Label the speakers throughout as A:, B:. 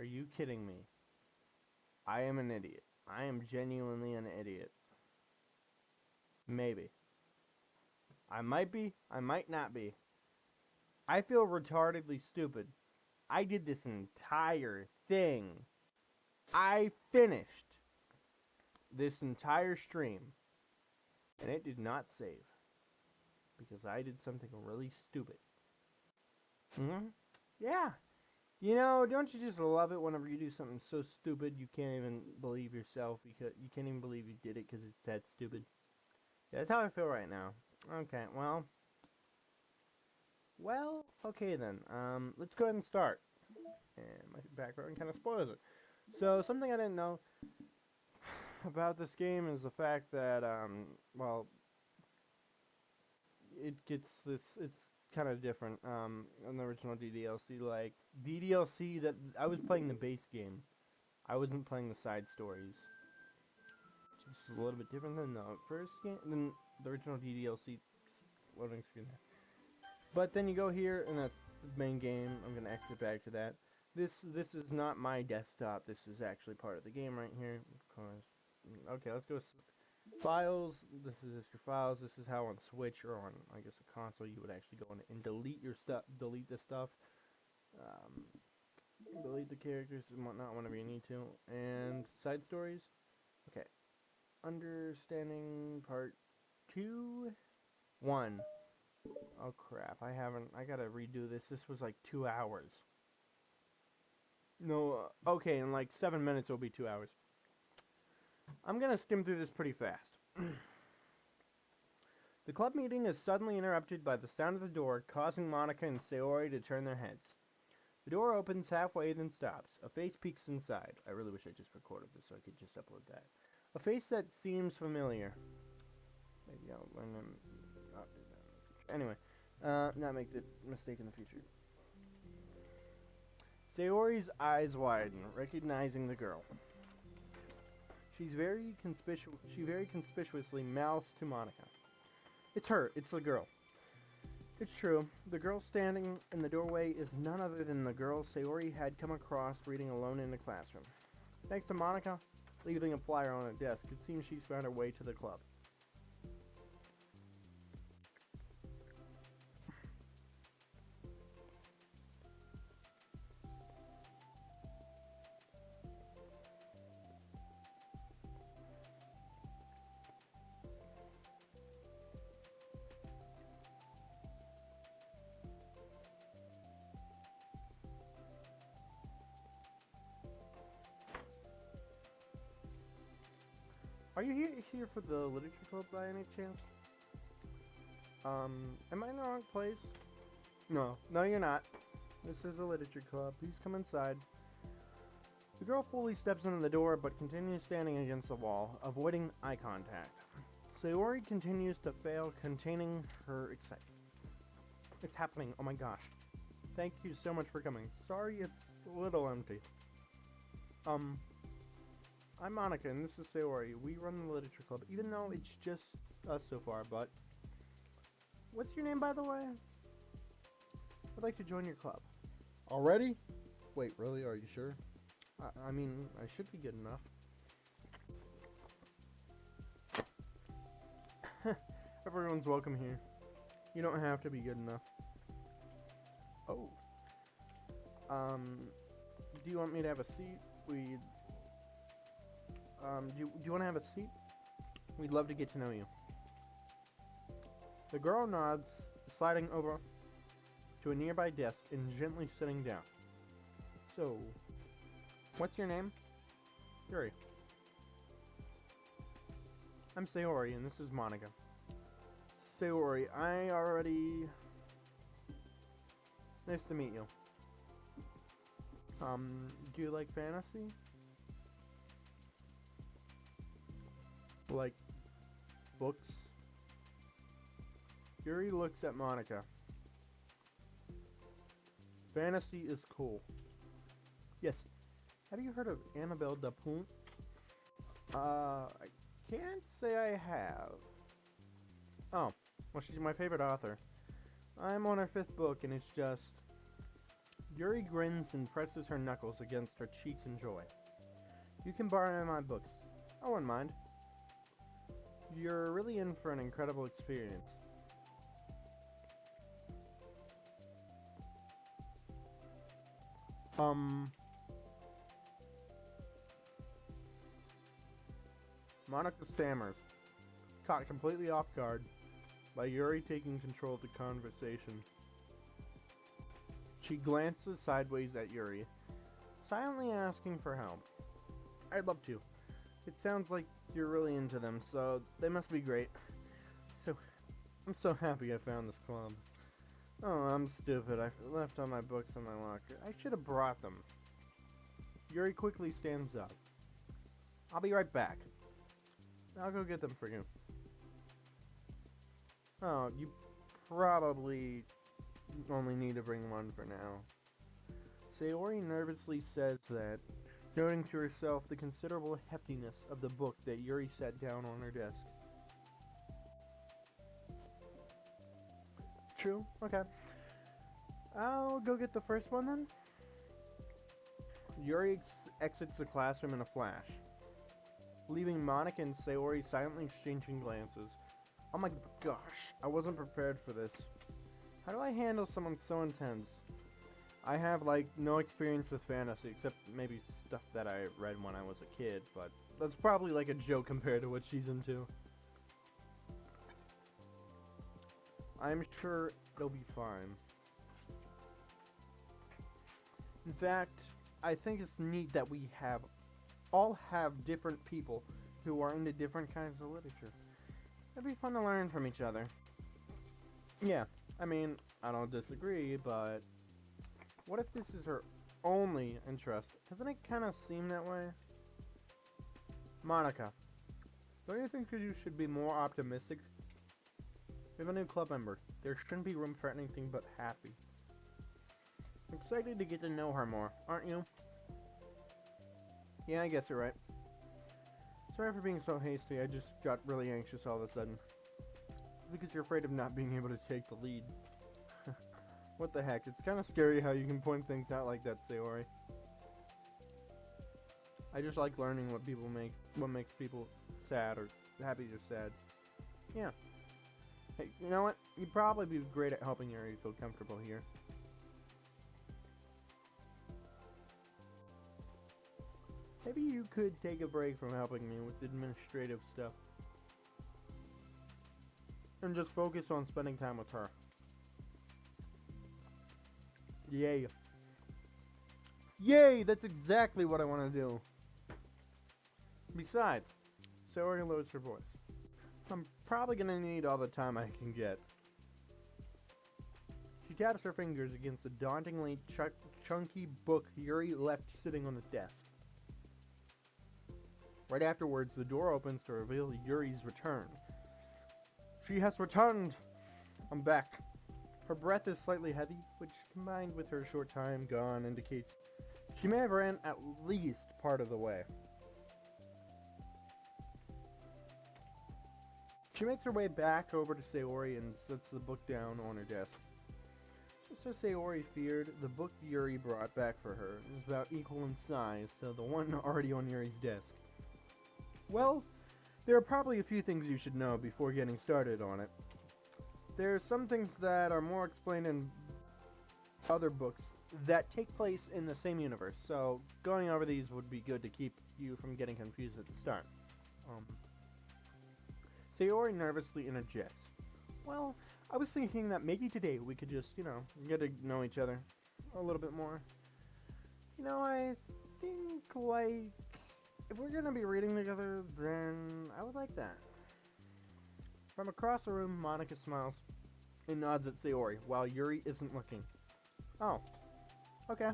A: Are you kidding me? I am an idiot. I am genuinely an idiot. Maybe. I might be. I might not be. I feel retardedly stupid. I did this entire thing. I finished this entire stream. And it did not save. Because I did something really stupid. Yeah. You know, don't you just love it whenever you do something so stupid you can't even believe yourself, because you can't even believe you did it because it's that stupid? Yeah, that's how I feel right now. Okay, okay then. Let's go ahead and start. And my background kind of spoils it. So, something I didn't know about this game is the fact that, it's kind of different, in the original DDLC. Like, DDLC, that I was playing the base game. I wasn't playing the side stories. Which is a little bit different than the first game, than the original DDLC loading screen. But then you go here, and that's the main game. I'm gonna exit back to that. This is not my desktop. This is actually part of the game right here. Okay, let's go. Files. This is just your files. This is how on Switch or on, I guess, a console you would actually go in and delete your stuff. Delete the stuff. Delete the characters and whatnot whenever you need to. And side stories. Okay. Understanding part 2. 1. Oh crap, I gotta redo this. This was like 2 hours. No, okay, in like 7 minutes it'll be 2 hours. I'm gonna skim through this pretty fast. The club meeting is suddenly interrupted by the sound of the door, causing Monica and Sayori to turn their heads. The door opens halfway, then stops. A face peeks inside. I really wish I just recorded this so I could just upload that. A face that seems familiar. Maybe I'll learn them. Not do that. Anyway, not make the mistake in the future. Sayori's eyes widen, recognizing the girl. She very conspicuously mouths to Monica. It's her. It's the girl. It's true. The girl standing in the doorway is none other than the girl Sayori had come across reading alone in the classroom. Thanks to Monica leaving a flyer on her desk, it seems she's found her way to the club. Are you here for the literature club by any chance? Am I in the wrong place? No, you're not. This is a literature club. Please come inside. The girl fully steps into the door, but continues standing against the wall, avoiding eye contact. Sayori continues to fail, containing her excitement. It's happening. Oh my gosh. Thank you so much for coming. Sorry, it's a little empty. I'm Monica, and this is Sayori. We run the literature club, even though it's just us so far, but... What's your name, by the way? I'd like to join your club.
B: Already? Wait, really? Are you sure?
A: I mean, I should be good enough. Everyone's welcome here. You don't have to be good enough. Oh. Do you want me to have a seat? Do you want to have a seat? We'd love to get to know you. The girl nods, sliding over to a nearby desk and gently sitting down. So, what's your name? Yuri. I'm Sayori, and this is Monica. Sayori, nice to meet you. Do you like fantasy? Like books? Yuri looks at Monica. Fantasy is cool. Yes. Have you heard of Annabelle Dupont? I can't say I have. Oh, well, she's my favorite author. I'm on her 5th book, and it's just Yuri grins and presses her knuckles against her cheeks in joy. You can borrow my books. I wouldn't mind. You're really in for an incredible experience. Monica stammers, caught completely off guard by Yuri taking control of the conversation. She glances sideways at Yuri, silently asking for help. I'd love to. It sounds like you're really into them, so they must be great. I'm so happy I found this club. Oh, I'm stupid. I left all my books in my locker. I should have brought them. Yuri quickly stands up. I'll be right back. I'll go get them for you. Oh, you probably only need to bring one for now. Sayori nervously says that, noting to herself the considerable heftiness of the book that Yuri set down on her desk. True? Okay. I'll go get the first one then. Yuri exits the classroom in a flash, leaving Monica and Sayori silently exchanging glances. Oh my gosh, I wasn't prepared for this. How do I handle someone so intense? I have, like, no experience with fantasy, except maybe stuff that I read when I was a kid, but that's probably like a joke compared to what she's into. I'm sure it'll be fine. In fact, I think it's neat that we all have different people who are into different kinds of literature. It'd be fun to learn from each other. Yeah, I mean, I don't disagree, but what if this is her only interest? Doesn't it kind of seem that way? Monica, don't you think you should be more optimistic? We have a new club member. There shouldn't be room for anything but happy. I'm excited to get to know her more, aren't you? Yeah, I guess you're right. Sorry for being so hasty, I just got really anxious all of a sudden. Because you're afraid of not being able to take the lead. What the heck, it's kind of scary how you can point things out like that, Sayori. I just like learning what makes people sad or happy or sad. Yeah. Hey, you know what? You'd probably be great at helping Yuri feel comfortable here. Maybe you could take a break from helping me with the administrative stuff. And just focus on spending time with her. Yay. Yay! That's exactly what I want to do. Besides, Sayori lowers her voice. I'm probably gonna need all the time I can get. She taps her fingers against a dauntingly chunky book Yuri left sitting on the desk. Right afterwards, the door opens to reveal Yuri's return. She has returned! I'm back. Her breath is slightly heavy, which combined with her short time gone indicates she may have ran at least part of the way. She makes her way back over to Sayori and sets the book down on her desk. Just as Sayori feared, the book Yuri brought back for her is about equal in size to the one already on Yuri's desk. Well, there are probably a few things you should know before getting started on it. There are some things that are more explained in other books that take place in the same universe, so going over these would be good to keep you from getting confused at the start. Sayori nervously interjects. Well, I was thinking that maybe today we could just, get to know each other a little bit more. I think, like, if we're gonna be reading together, then I would like that. From across the room, Monica smiles and nods at Sayori while Yuri isn't looking. Oh, okay.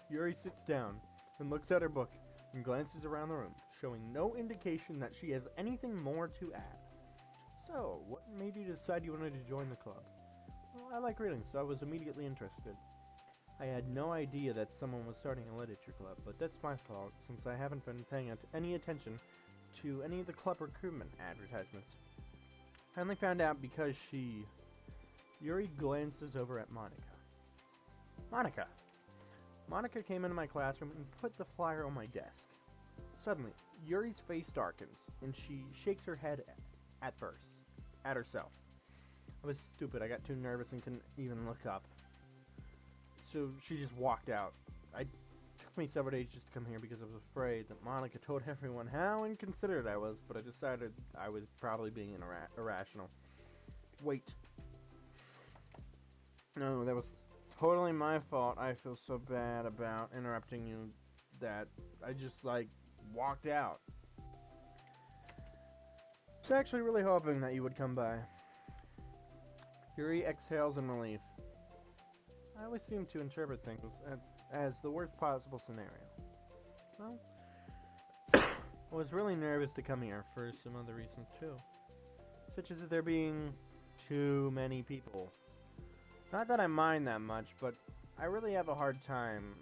A: Yuri sits down and looks at her book and glances around the room, showing no indication that she has anything more to add. So, what made you decide you wanted to join the club? Well, I like reading, so I was immediately interested. I had no idea that someone was starting a literature club, but that's my fault, since I haven't been paying any attention to any of the club recruitment advertisements. I only found out because Yuri glances over at Monica. Monica. Monica came into my classroom and put the flyer on my desk. Suddenly, Yuri's face darkens, and she shakes her head at herself. I was stupid. I got too nervous and couldn't even look up. So she just walked out. It took me several days just to come here because I was afraid that Monica told everyone how inconsiderate I was, but I decided I was probably being irrational. Wait. No, that was totally my fault. I feel so bad about interrupting you that I just, walked out. I was actually really hoping that you would come by. Yuri exhales in relief. I always seem to interpret things as the worst possible scenario. Well, I was really nervous to come here for some other reasons too. Such as there being too many people. Not that I mind that much, but I really have a hard time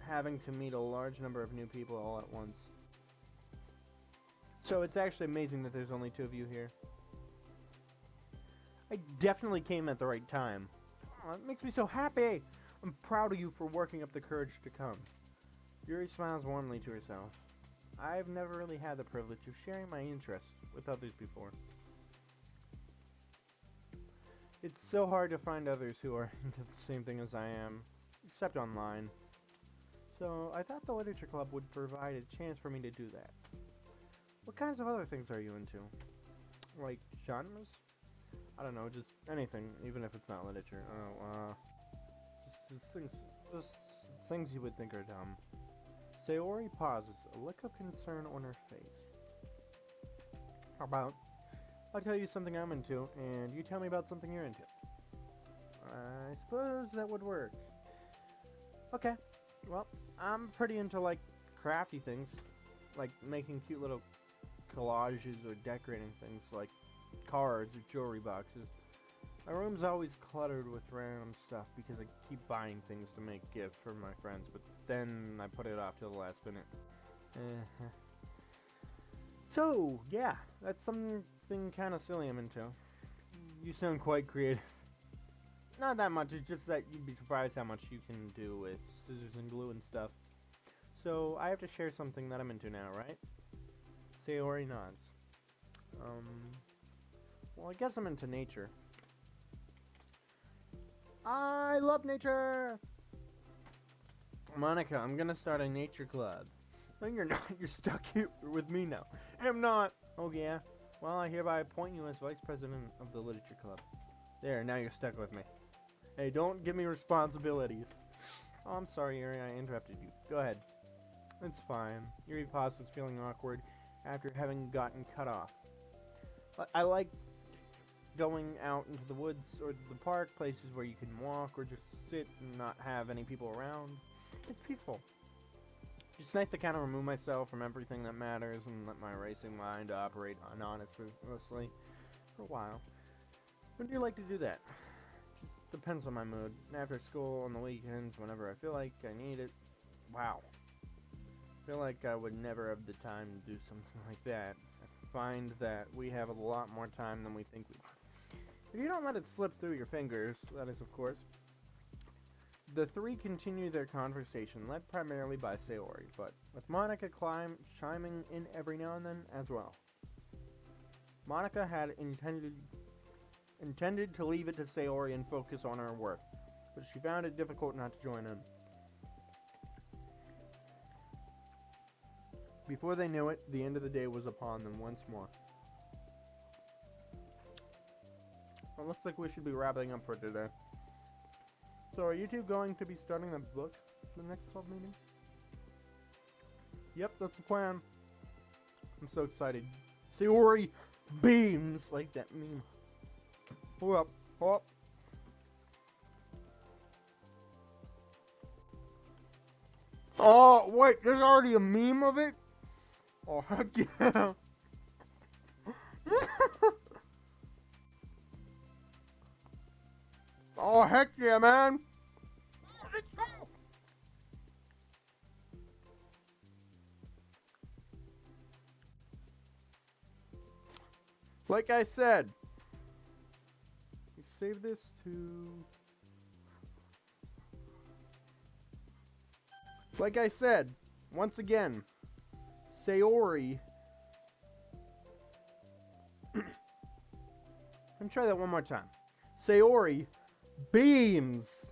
A: having to meet a large number of new people all at once. So it's actually amazing that there's only 2 of you here. I definitely came at the right time. Oh, it makes me so happy! I'm proud of you for working up the courage to come. Yuri smiles warmly to herself. I've never really had the privilege of sharing my interests with others before. It's so hard to find others who are into the same thing as I am, except online. So I thought the literature club would provide a chance for me to do that. What kinds of other things are you into? Like genres? I don't know, just anything, even if it's not literature. Oh, just things you would think are dumb. Sayori pauses, a look of concern on her face. How about I'll tell you something I'm into, and you tell me about something you're into. I suppose that would work. Okay, well, I'm pretty into, crafty things. Like making cute little collages or decorating things, like cards or jewelry boxes. My room's always cluttered with random stuff because I keep buying things to make gifts for my friends, but then I put it off till the last minute. So, yeah, that's something kind of silly I'm into. You sound quite creative. Not that much, it's just that you'd be surprised how much you can do with scissors and glue and stuff. So, I have to share something that I'm into now, right? Sayori nods. Well, I guess I'm into nature. I love nature! Monica, I'm gonna start a nature club. No, you're not. You're stuck here with me now. I'm not. Oh, yeah? Well, I hereby appoint you as vice president of the literature club. There, now you're stuck with me. Hey, don't give me responsibilities. Oh, I'm sorry, Yuri, I interrupted you. Go ahead. It's fine. Yuri pauses, feeling awkward after having gotten cut off. I like going out into the woods or the park, places where you can walk or just sit and not have any people around. It's peaceful. It's nice to kind of remove myself from everything that matters and let my racing mind operate honestly for a while. When do you like to do that? Just depends on my mood. After school, on the weekends, whenever I feel like I need it. Wow. I feel like I would never have the time to do something like that. I find that we have a lot more time than we think we do. If you don't let it slip through your fingers, that is, of course. The 3 continue their conversation, led primarily by Sayori, but with Monica chiming in every now and then as well. Monica had intended to leave it to Sayori and focus on her work, but she found it difficult not to join in. Before they knew it, the end of the day was upon them once more. Well, it looks like we should be wrapping up for today. So are you two going to be starting the book for the next club meeting? Yep, that's the plan. I'm so excited. Sayori beams like that meme. Hold up, hold up. Oh, wait, there's already a meme of it? Oh, heck yeah. Oh, heck yeah, man. Let's go. Like I said, we save this to Like I said, once again, Sayori. Let me try that one more time. Sayori beams.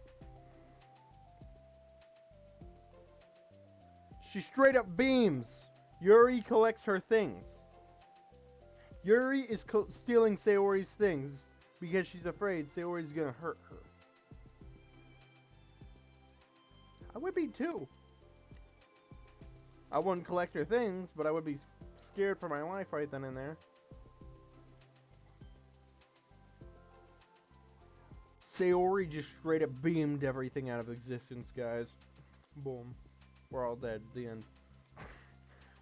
A: She straight up beams. Yuri collects her things. Yuri is stealing Sayori's things because she's afraid Sayori's gonna hurt her. I would be too. I wouldn't collect her things, but I would be scared for my life right then and there. Sayori just straight up beamed everything out of existence, guys. Boom. We're all dead at the end.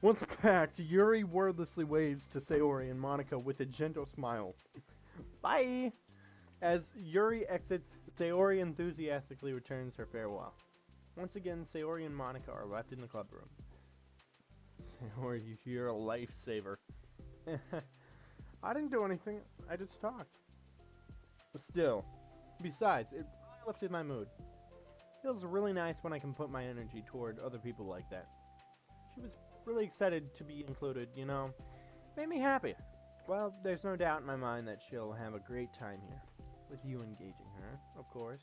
A: Once packed, Yuri wordlessly waves to Sayori and Monica with a gentle smile. Bye! As Yuri exits, Sayori enthusiastically returns her farewell. Once again, Sayori and Monica are left in the club room. Sayori, you're a lifesaver. I didn't do anything, I just talked. Still. Besides, it really lifted my mood. Feels really nice when I can put my energy toward other people like that. She was really excited to be included, you know. Made me happy. Well, there's no doubt in my mind that she'll have a great time here. With you engaging her, of course.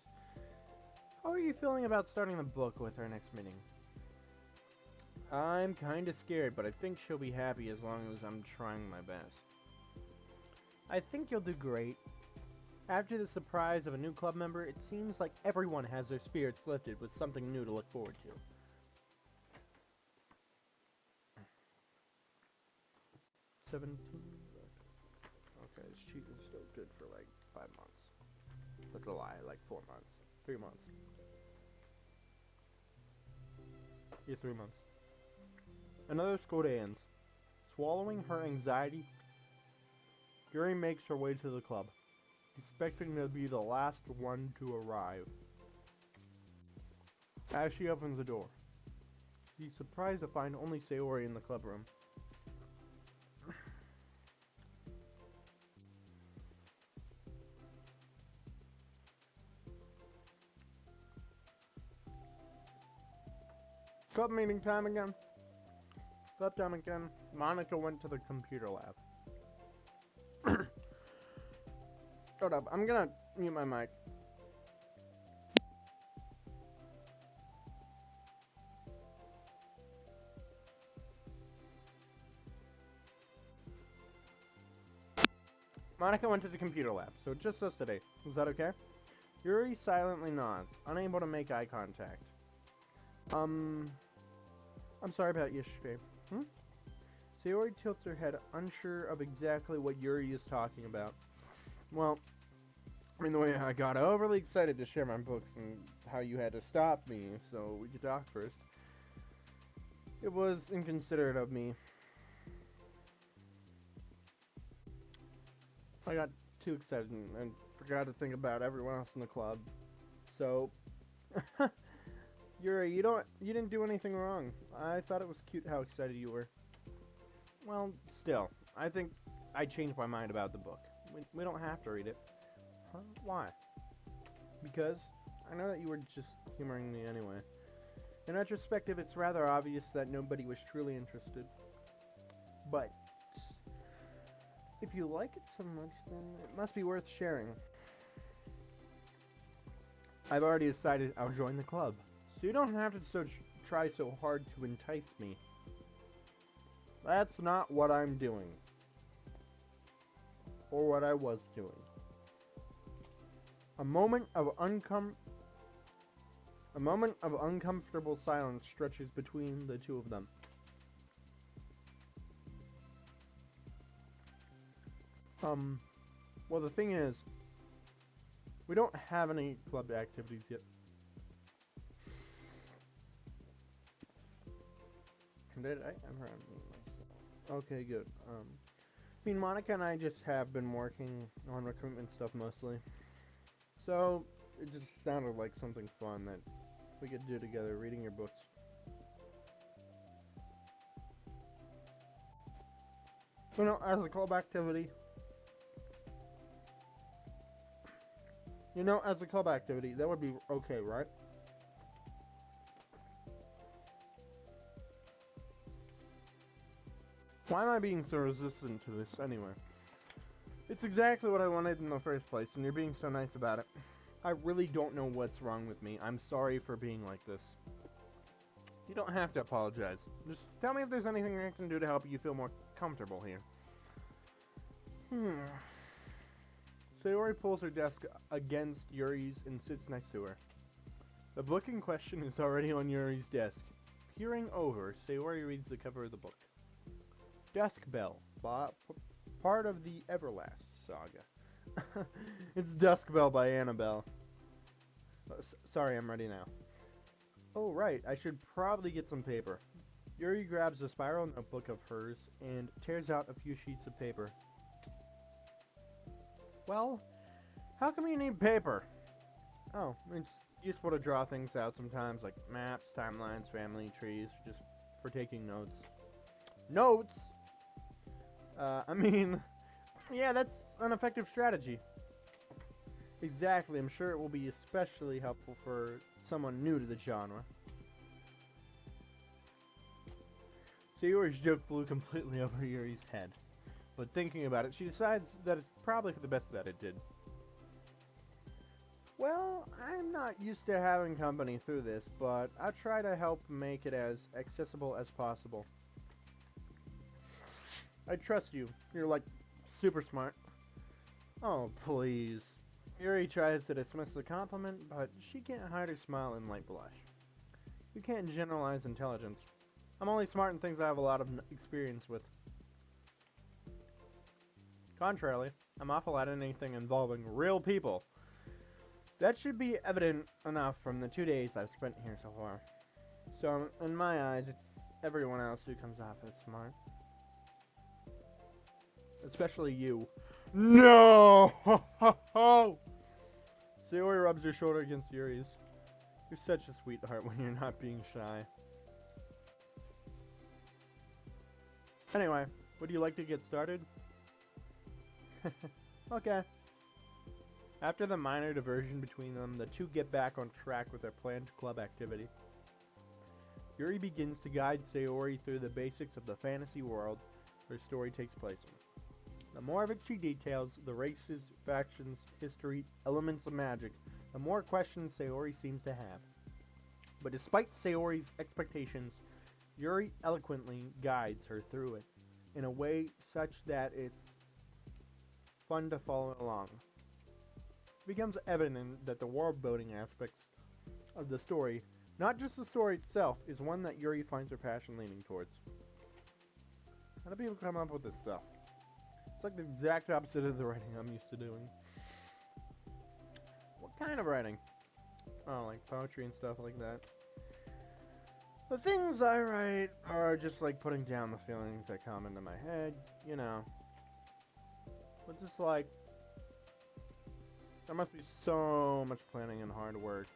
A: How are you feeling about starting the book with our next meeting? I'm kinda scared, but I think she'll be happy as long as I'm trying my best. I think you'll do great. After the surprise of a new club member, it seems like everyone has their spirits lifted with something new to look forward to. $17. Okay, this cheat is still good for like 5 months. That's a lie, like 4 months. 3 months. Yeah, 3 months. Another school day ends. Swallowing her anxiety, Yuri makes her way to the club, expecting to be the last one to arrive. As she opens the door, she's surprised to find only Sayori in the club room. Club meeting time again. Club time again. Monica went to the computer lab. Hold up, I'm gonna mute my mic. Monica went to the computer lab, so just us today. Is that okay? Yuri silently nods, unable to make eye contact. I'm sorry about yesterday. Sayori tilts her head, unsure of exactly what Yuri is talking about. Well, I mean, the way I got overly excited to share my books and how you had to stop me so we could talk first. It was inconsiderate of me. I got too excited and forgot to think about everyone else in the club. So, Yuri, you didn't do anything wrong. I thought it was cute how excited you were. Well, still, I think I changed my mind about the book. We don't have to read it. Huh? Why? Because I know that you were just humoring me anyway. In retrospective, it's rather obvious that nobody was truly interested. But if you like it so much, then it must be worth sharing. I've already decided I'll join the club, so you don't have to try so hard to entice me. That's not what I'm doing. Or what I was doing. A moment of uncomfortable silence stretches between the two of them. Well, the thing is, we don't have any club activities yet. Did I ever unmute myself? Okay, good. I mean, Monica and I just have been working on recruitment stuff mostly. So, it just sounded like something fun that we could do together, reading your books. You know, as a club activity, that would be okay, right? Why am I being so resistant to this anyway? It's exactly what I wanted in the first place, and you're being so nice about it. I really don't know what's wrong with me. I'm sorry for being like this. You don't have to apologize. Just tell me if there's anything I can do to help you feel more comfortable here. Sayori pulls her desk against Yuri's and sits next to her. The book in question is already on Yuri's desk. Peering over, Sayori reads the cover of the book. Dusk Bell, part of the Everlast saga. It's Dusk Bell by Annabelle. Sorry, I'm ready now. Oh, right, I should probably get some paper. Yuri grabs a spiral notebook of hers and tears out a few sheets of paper. Well, how come you need paper? Oh, it's useful to draw things out sometimes, like maps, timelines, family trees, just for taking notes. Notes? Yeah, that's an effective strategy. Exactly, I'm sure it will be especially helpful for someone new to the genre. Sayori's joke flew completely over Yuri's head, but thinking about it, she decides that it's probably for the best that it did. Well, I'm not used to having company through this, but I'll try to help make it as accessible as possible. I trust you. You're like super smart. Oh, please. Yuri tries to dismiss the compliment, but she can't hide her smile and light blush. You can't generalize intelligence. I'm only smart in things I have a lot of experience with. Contrarily, I'm awful at anything involving real people. That should be evident enough from the 2 days I've spent here so far. So, in my eyes, it's everyone else who comes off as smart. Especially you. No! Sayori rubs her shoulder against Yuri's. You're such a sweetheart when you're not being shy. Anyway, would you like to get started? Okay. After the minor diversion between them, the two get back on track with their planned club activity. Yuri begins to guide Sayori through the basics of the fantasy world her story takes place in. The more of it she details, the races, factions, history, elements of magic, the more questions Sayori seems to have. But despite Sayori's expectations, Yuri eloquently guides her through it in a way such that it's fun to follow along. It becomes evident that the world building aspects of the story, not just the story itself, is one that Yuri finds her passion leaning towards. How do people come up with this stuff? It's like the exact opposite of the writing I'm used to doing. What kind of writing? Oh, like poetry and stuff like that. The things I write are just like putting down the feelings that come into my head, you know. But just like, there must be so much planning and hard work.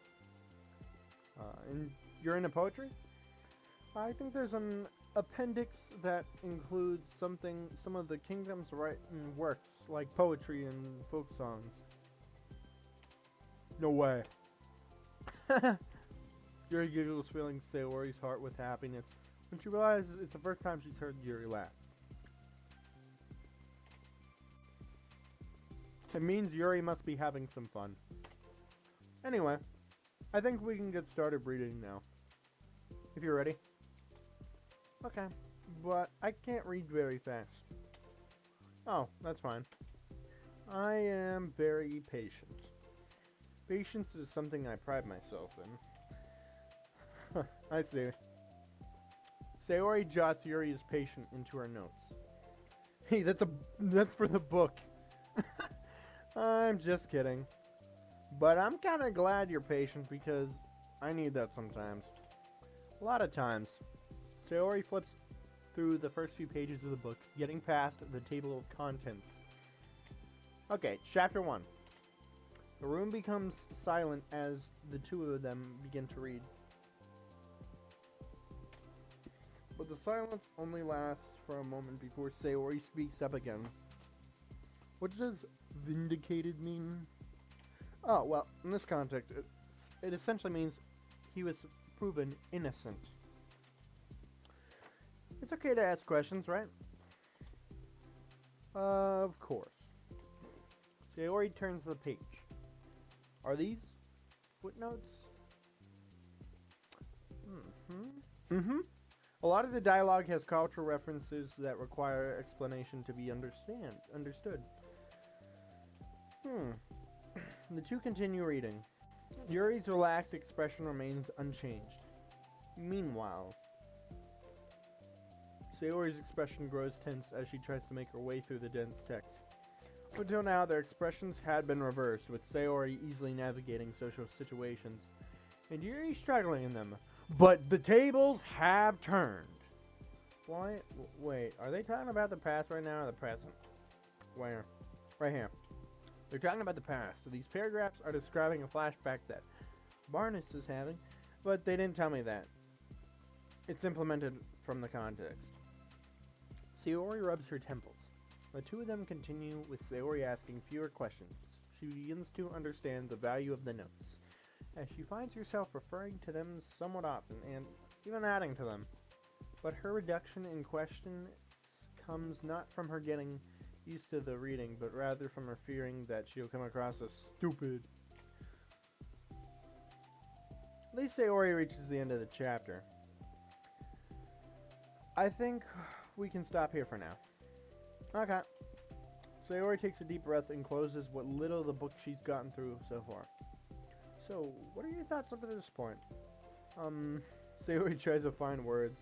A: And you're into poetry? I think there's an appendix that includes some of the kingdom's written works, like poetry and folk songs. No way. Yuri giggles, filling Sayori's heart with happiness when she realizes it's the first time she's heard Yuri laugh. It means Yuri must be having some fun. Anyway, I think we can get started reading now. If you're ready. Okay, but I can't read very fast. Oh, that's fine. I am very patient. Patience is something I pride myself in. I see. Sayori jots Yuri is patient into her notes. Hey, that's for the book. I'm just kidding. But I'm kind of glad you're patient because I need that sometimes. A lot of times. Sayori flips through the first few pages of the book, getting past the table of contents. Okay, chapter 1. The room becomes silent as the two of them begin to read. But the silence only lasts for a moment before Sayori speaks up again. What does vindicated mean? Oh, well, in this context, it essentially means he was proven innocent. It's okay to ask questions, right? Of course. Sayori turns the page. Are these footnotes? Mm-hmm. A lot of the dialogue has cultural references that require explanation to be understood. The two continue reading. Yuri's relaxed expression remains unchanged. Meanwhile, Sayori's expression grows tense as she tries to make her way through the dense text. Until now, their expressions had been reversed, with Sayori easily navigating social situations, and Yuri struggling in them. But the tables have turned. Why? Wait, are they talking about the past right now or the present? Where? Right here. They're talking about the past. So these paragraphs are describing a flashback that Barnes is having, but they didn't tell me that. It's implemented from the context. Sayori rubs her temples. The two of them continue, with Sayori asking fewer questions. She begins to understand the value of the notes, as she finds herself referring to them somewhat often, and even adding to them. But her reduction in questions comes not from her getting used to the reading, but rather from her fearing that she'll come across as stupid. At least Sayori reaches the end of the chapter. I think we can stop here for now. Okay. Sayori takes a deep breath and closes what little of the book she's gotten through so far. So, what are your thoughts up to this point? Sayori tries to find words.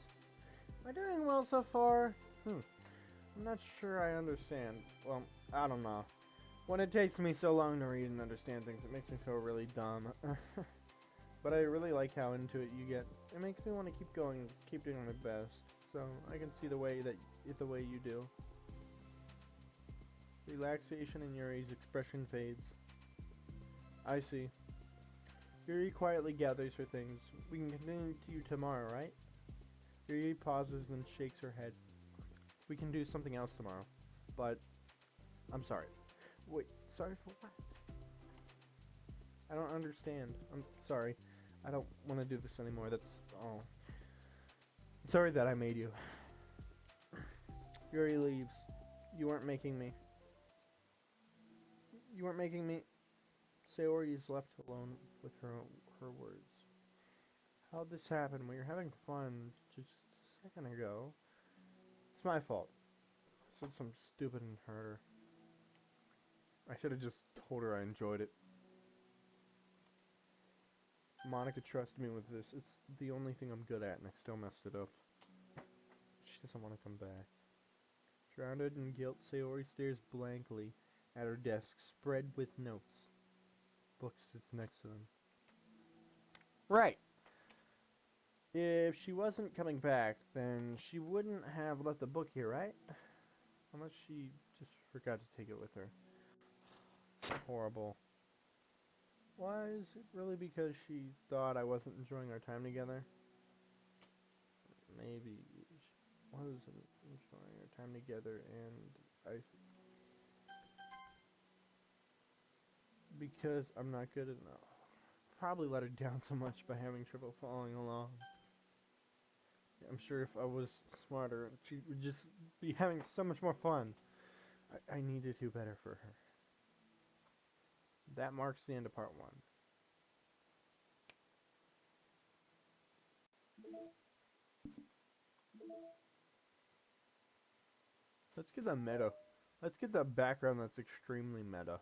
A: Am I doing well so far? I'm not sure I understand. Well, I don't know. When it takes me so long to read and understand things, it makes me feel really dumb. But I really like how into it you get. It makes me want to keep going, keep doing my best. So, I can see the way you do. Relaxation in Yuri's expression fades. I see. Yuri quietly gathers her things. We can continue to you tomorrow, right? Yuri pauses and shakes her head. We can do something else tomorrow. But, I'm sorry. Wait, sorry for what? I don't understand. I'm sorry. I don't want to do this anymore. That's all. Sorry that I made you. Yuri leaves. You weren't making me. Sayori is left alone with her words. How'd this happen? We were having fun just a second ago. It's my fault. I said something stupid and hurt her. I should have just told her I enjoyed it. Monica trusted me with this. It's the only thing I'm good at, and I still messed it up. She doesn't want to come back. Drowned in guilt, Sayori stares blankly at her desk, spread with notes. Book sits next to them. Right. If she wasn't coming back, then she wouldn't have left the book here, right? Unless she just forgot to take it with her. Horrible. Why is it really because she thought I wasn't enjoying our time together? Maybe she wasn't enjoying our time together, and because I'm not good enough. Probably let her down so much by having trouble following along. I'm sure if I was smarter, she would just be having so much more fun. I need to do better for her. That marks the end of part 1. Let's get the meta. Let's get the background that's extremely meta.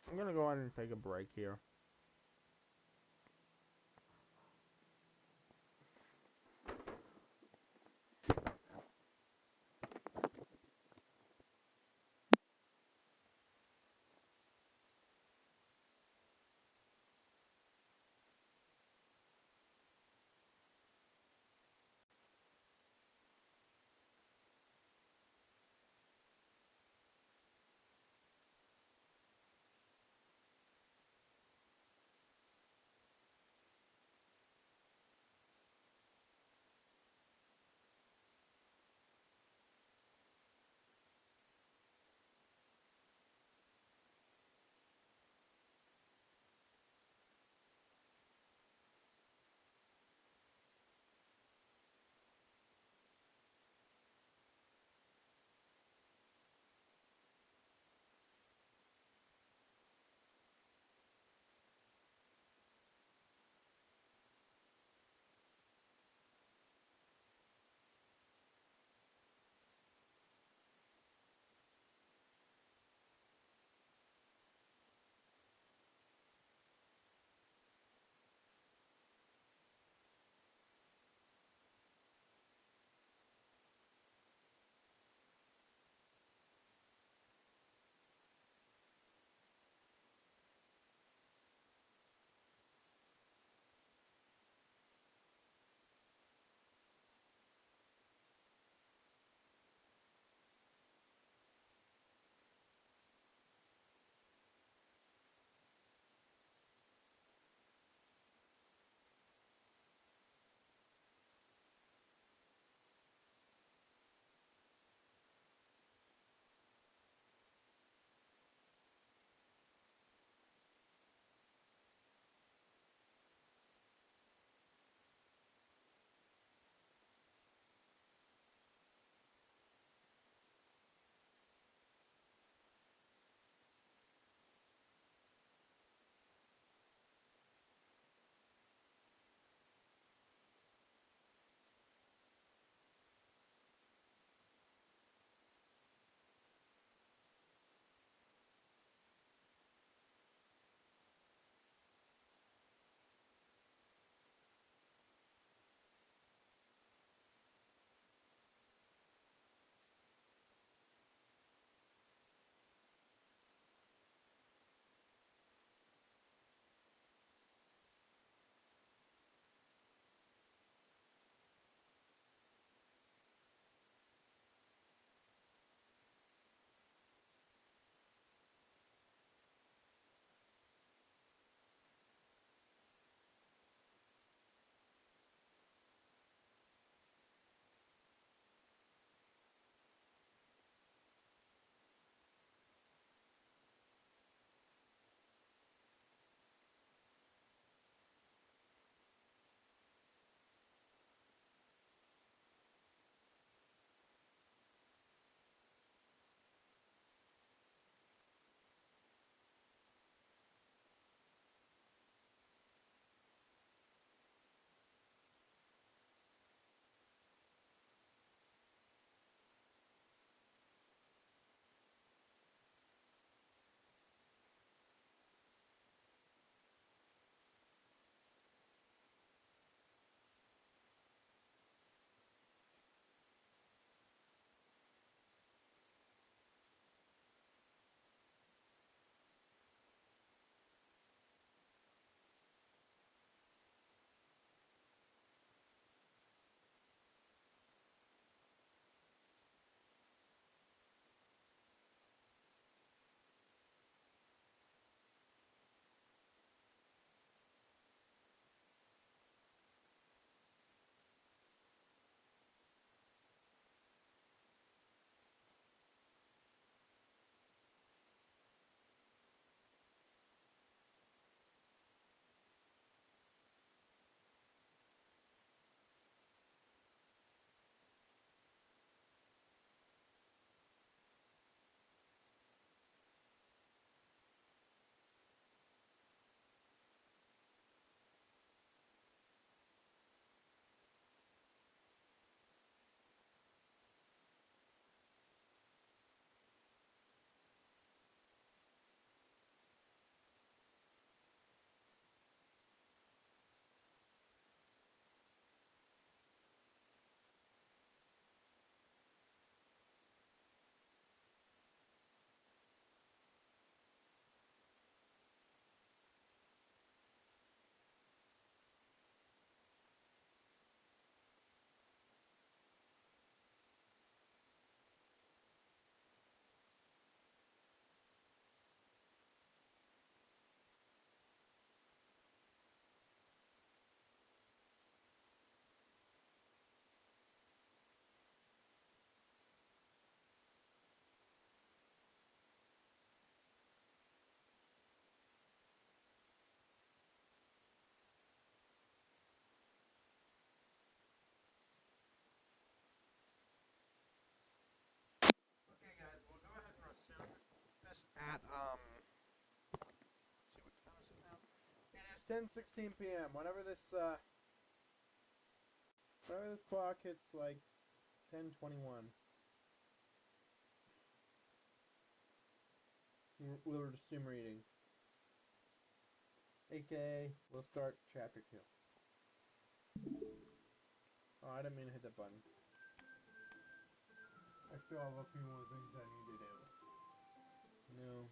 A: I'm gonna go ahead and take a break here.
B: 10:16 p.m. Whenever this clock hits like 10:21, we'll resume reading. AKA, we'll start chapter 2. Oh, I didn't mean to hit that button. I still have a few more things I need to do. No.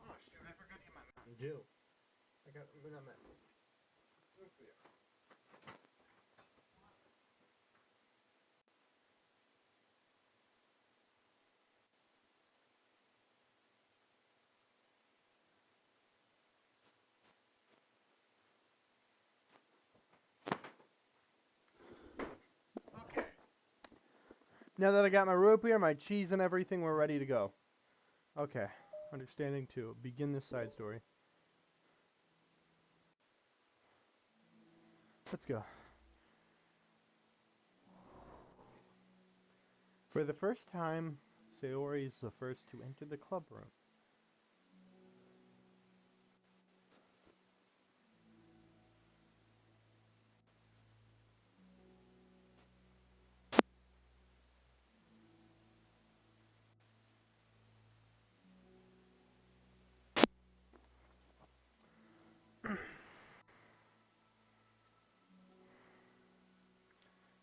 B: Oh shoot, I forgot to get my Mountain Dew. I got not Mountain Dew. Okay.
A: Now that I got my root beer, my cheese, and everything, we're ready to go. Okay. Understanding 2. Begin this side story. Let's go. For the first time, Sayori is the first to enter the club room.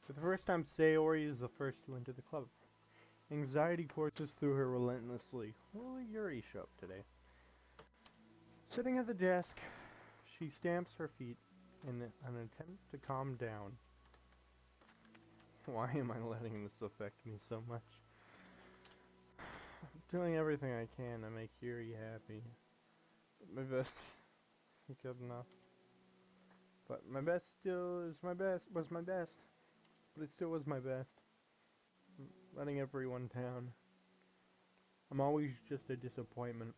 A: For the first time, Sayori is the first to enter the club. Anxiety courses through her relentlessly. Will Yuri show up today? Sitting at the desk, she stamps her feet in an attempt to calm down. Why am I letting this affect me so much? I'm doing everything I can to make Yuri happy. My best isn't good enough. But my best still is my best. Was my best. But it still was my best. Letting everyone down. I'm always just a disappointment.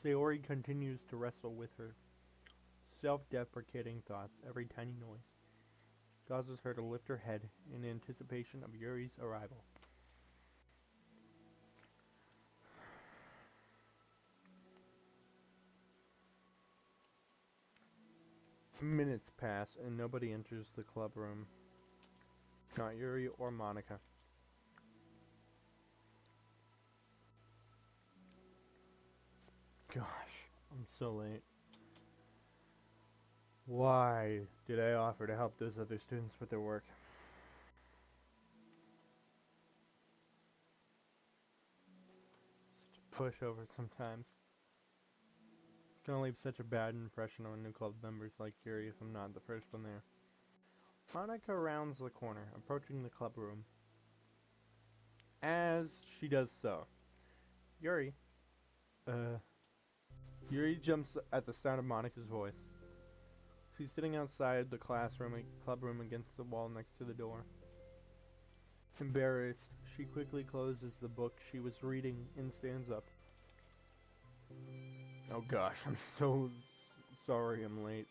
A: Sayori continues to wrestle with her self-deprecating thoughts. Every tiny noise causes her to lift her head in anticipation of Yuri's arrival. Minutes pass and nobody enters the club room. Not Yuri or Monica. Gosh, I'm so late. Why did I offer to help those other students with their work? Such a pushover sometimes. Gonna leave such a bad impression on new club members like Yuri if I'm not the first one there. Monica rounds the corner, approaching the club room. As she does so, Yuri, uh, Yuri jumps at the sound of Monica's voice. She's sitting outside the club room against the wall next to the door. Embarrassed, she quickly closes the book she was reading and stands up. Oh gosh, I'm so sorry I'm late.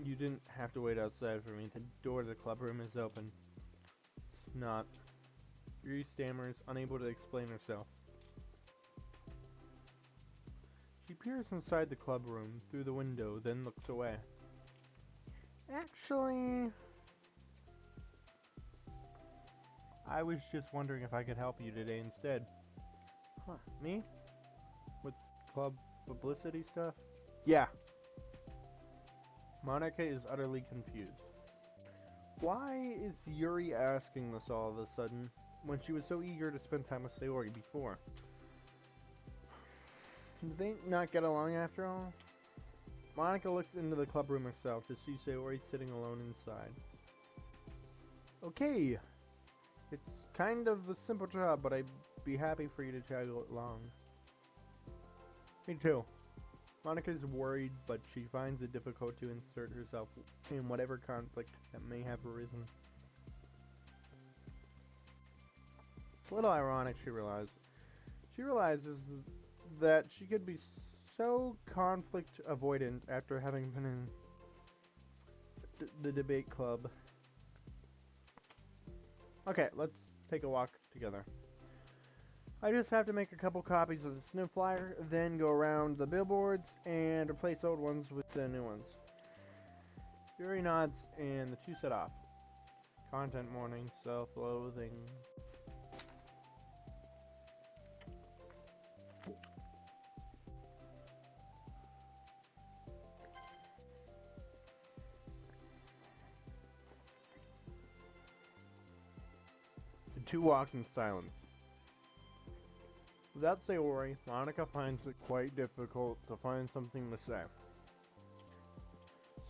A: You didn't have to wait outside for me. The door to the club room is open. It's not. Yuri stammers, unable to explain herself. She peers inside the club room through the window, then looks away. Actually, I was just wondering if I could help you today instead. Huh, me? With club publicity stuff? Yeah. Monica is utterly confused. Why is Yuri asking this all of a sudden, when she was so eager to spend time with Sayori before? Did they not get along after all? Monica looks into the club room herself to see Sayori sitting alone inside. Okay, it's kind of a simple job, but I'd be happy for you to tag along. Me too. Monica's worried, but she finds it difficult to insert herself in whatever conflict that may have arisen. It's a little ironic, she realizes. She realizes that she could be so conflict avoidant after having been in the debate club. Okay, let's take a walk together. I just have to make a couple copies of the snow flyer, then go around the billboards and replace old ones with the new ones. Yuri nods and the two set off. Content warning, self-loathing. The two walk in silence. Without Sayori, Monica finds it quite difficult to find something to say.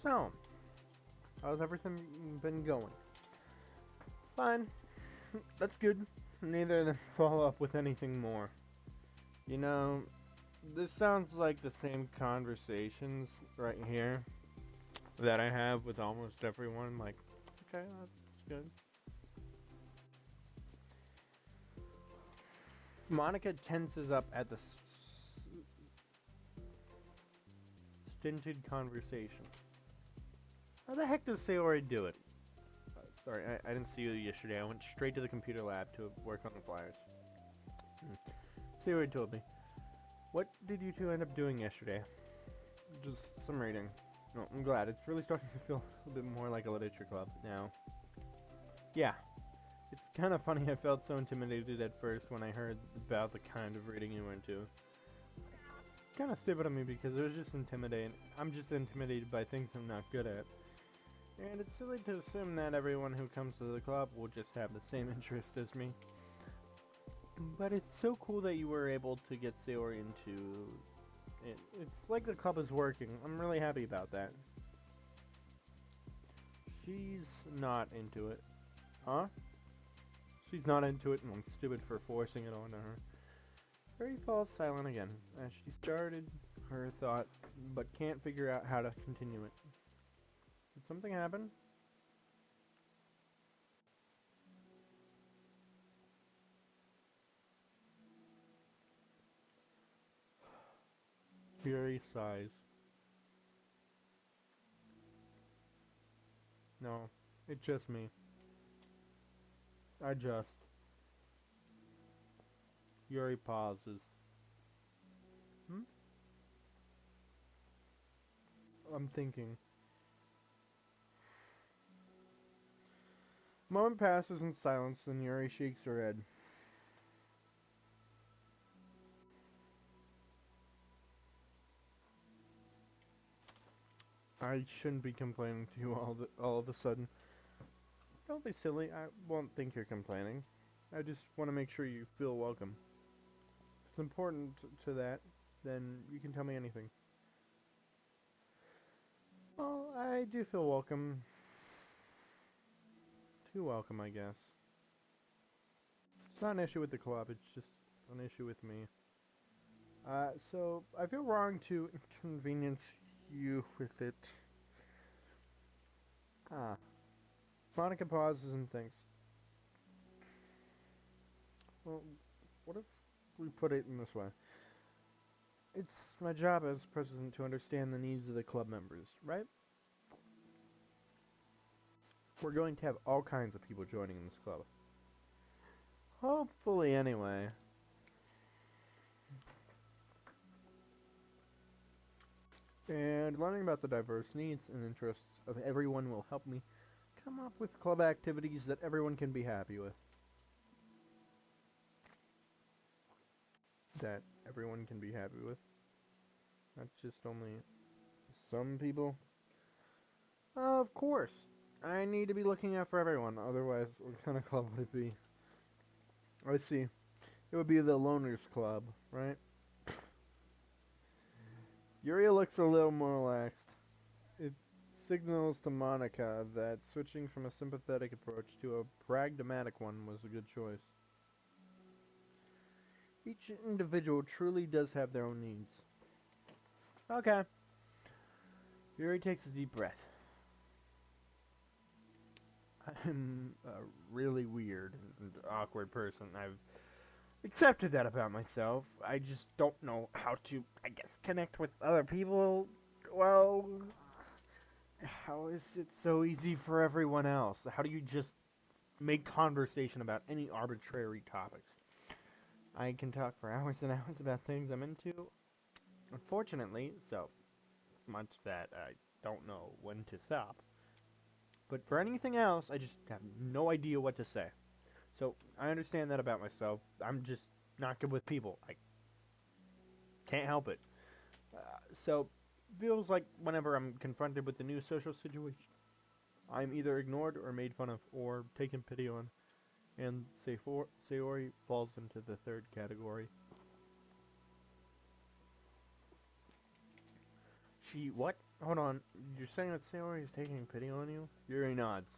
A: So, how's everything been going? Fine. That's good. Neither of them follow up with anything more. You know, this sounds like the same conversations right here that I have with almost everyone. Like, okay, that's good. Monica tenses up at the stinted conversation. How the heck does Sayori do it? Sorry, I didn't see you yesterday. I went straight to the computer lab to work on the flyers. Sayori told me. What did you two end up doing yesterday? Just some reading. No, I'm glad. It's really starting to feel a bit more like a literature club now. Yeah. It's kind of funny I felt so intimidated at first when I heard about the kind of reading you went to. It's kind of stupid of me because it was just intimidating. I'm just intimidated by things I'm not good at. And it's silly to assume that everyone who comes to the club will just have the same interests as me. But it's so cool that you were able to get Sayori into it. It's like the club is working. I'm really happy about that. She's not into it. Huh? She's not into it, and I'm stupid for forcing it onto her. Harry falls silent again as she started her thought, but can't figure out how to continue it. Did something happen? Yuri sighs. No, it's just me. I just. Yuri pauses. Hmm? I'm thinking. A moment passes in silence, and Yuri shakes her head. I shouldn't be complaining to you all of a sudden. Don't be silly. I won't think you're complaining. I just want to make sure you feel welcome. If it's important to that, then you can tell me anything. Well, I do feel welcome. Too welcome, I guess. It's not an issue with the club, it's just an issue with me. So I feel wrong to inconvenience you with it. Ah. Monica pauses and thinks. Well, what if we put it in this way? It's my job as president to understand the needs of the club members, right? We're going to have all kinds of people joining in this club. Hopefully, anyway. And learning about the diverse needs and interests of everyone will help me come up with club activities that everyone can be happy with. That everyone can be happy with. Not just only some people. Of course. I need to be looking out for everyone, otherwise what kind of club would it be? I see. It would be the Loners Club, right? Yuria looks a little more relaxed. It signals to Monica that switching from a sympathetic approach to a pragmatic one was a good choice. Each individual truly does have their own needs. Okay. Yuri takes a deep breath. I'm a really weird and awkward person. I've accepted that about myself. I just don't know how to, I guess, connect with other people. Well, how is it so easy for everyone else? How do you just make conversation about any arbitrary topics? I can talk for hours and hours about things I'm into. Unfortunately, so much that I don't know when to stop. But for anything else, I just have no idea what to say. So I understand that about myself. I'm just not good with people. I can't help it. Uh, so feels like whenever I'm confronted with a new social situation, I'm either ignored or made fun of or taken pity on. And Sayori falls into the third category. She what? Hold on. You're saying that Sayori is taking pity on you? Yuri nods.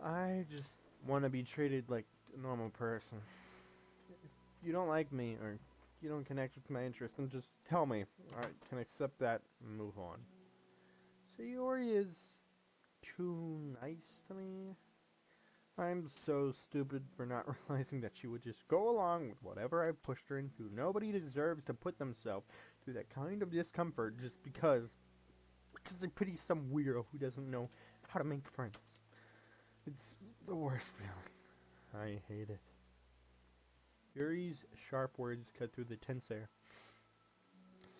A: I just want to be treated like a normal person. If you don't like me or you don't connect with my interests, then just tell me. I can accept that and move on. Sayori is too nice to me. I'm so stupid for not realizing that she would just go along with whatever I pushed her into. Nobody deserves to put themselves through that kind of discomfort just because they pity some weirdo who doesn't know how to make friends. It's the worst feeling. I hate it. Yuri's sharp words cut through the tense air.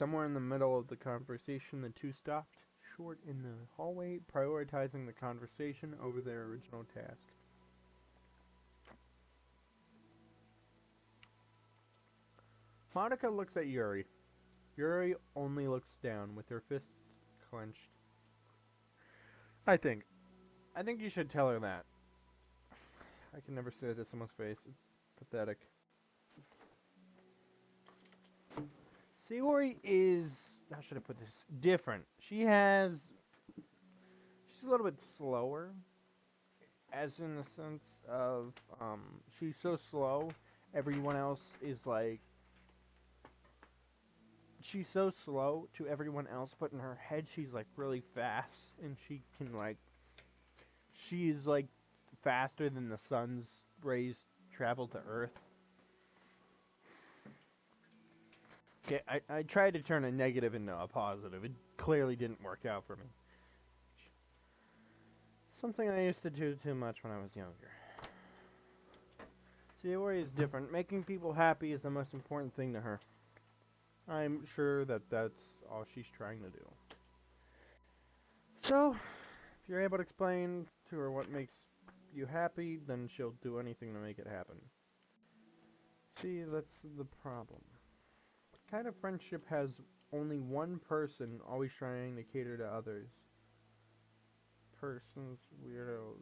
A: Somewhere in the middle of the conversation, the two stopped short in the hallway, prioritizing the conversation over their original task. Monica looks at Yuri. Yuri only looks down with her fists clenched. I think. I think you should tell her that. I can never say it to someone's face. It's pathetic. Sayori is, how should I put this, different. She's a little bit slower, as in the sense of, she's so slow, everyone else is like, she's so slow to everyone else, but in her head she's like really fast, and she can like, she's like faster than the sun's rays travel to Earth. Okay, I tried to turn a negative into a positive. It clearly didn't work out for me. Something I used to do too much when I was younger. Sayori is different. Making people happy is the most important thing to her. I'm sure that that's all she's trying to do. So, if you're able to explain to her what makes you happy, then she'll do anything to make it happen. See, that's the problem. What kind of friendship has only one person always trying to cater to others? Persons, weirdos,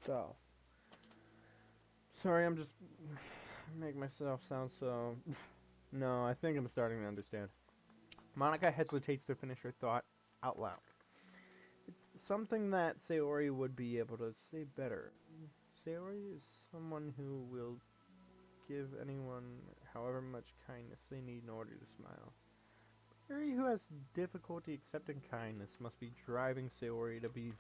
A: stuff. Sorry, I'm just make myself sound so... No, I think I'm starting to understand. Monica hesitates to finish her thought out loud. It's something that Sayori would be able to say better. Sayori is someone who will give anyone however much kindness they need in order to smile. Sayori who has difficulty accepting kindness must be driving Sayori to be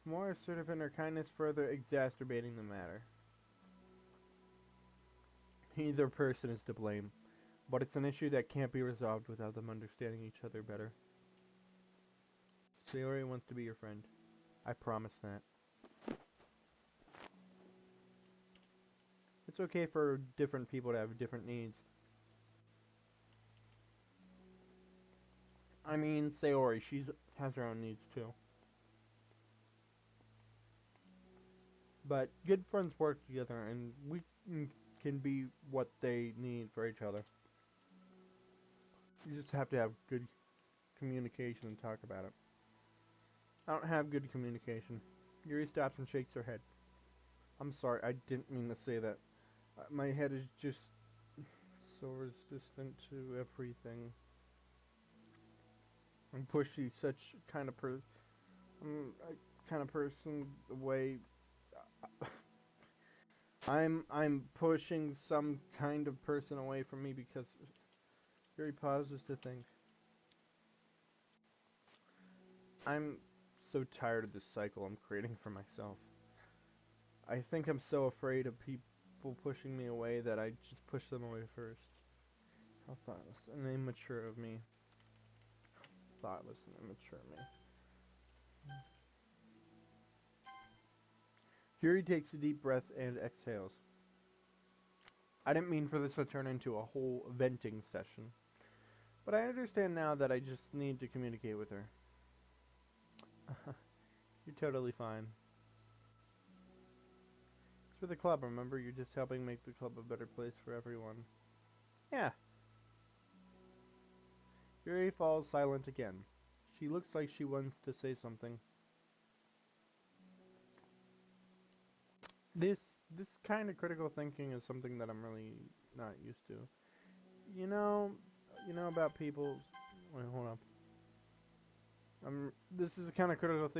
A: more assertive in her kindness, further exacerbating the matter. Either person is to blame, but it's an issue that can't be resolved without them understanding each other better. Sayori wants to be your friend. I promise that. It's okay for different people to have different needs. I mean, Sayori, she has her own needs too. But good friends work together, and we can be what they need for each other. You just have to have good communication and talk about it. I don't have good communication. Yuri stops and shakes her head. I'm sorry, I didn't mean to say that. My head is just so resistant to everything. I'm pushy, such kind of kind of person. The way I'm pushing some kind of person away from me because Yuri pauses to think. I'm so tired of this cycle I'm creating for myself. I think I'm so afraid of people pushing me away that I just push them away first. How thoughtless and immature of me. Thoughtless and immature of me. Yuri takes a deep breath and exhales. I didn't mean for this to turn into a whole venting session, but I understand now that I just need to communicate with her. You're totally fine. It's for the club, remember? You're just helping make the club a better place for everyone. Yeah. Yuri falls silent again. She looks like she wants to say something. This kind of critical thinking is something that I'm really not used to. You know about people. Wait, hold up. This is the kind of critical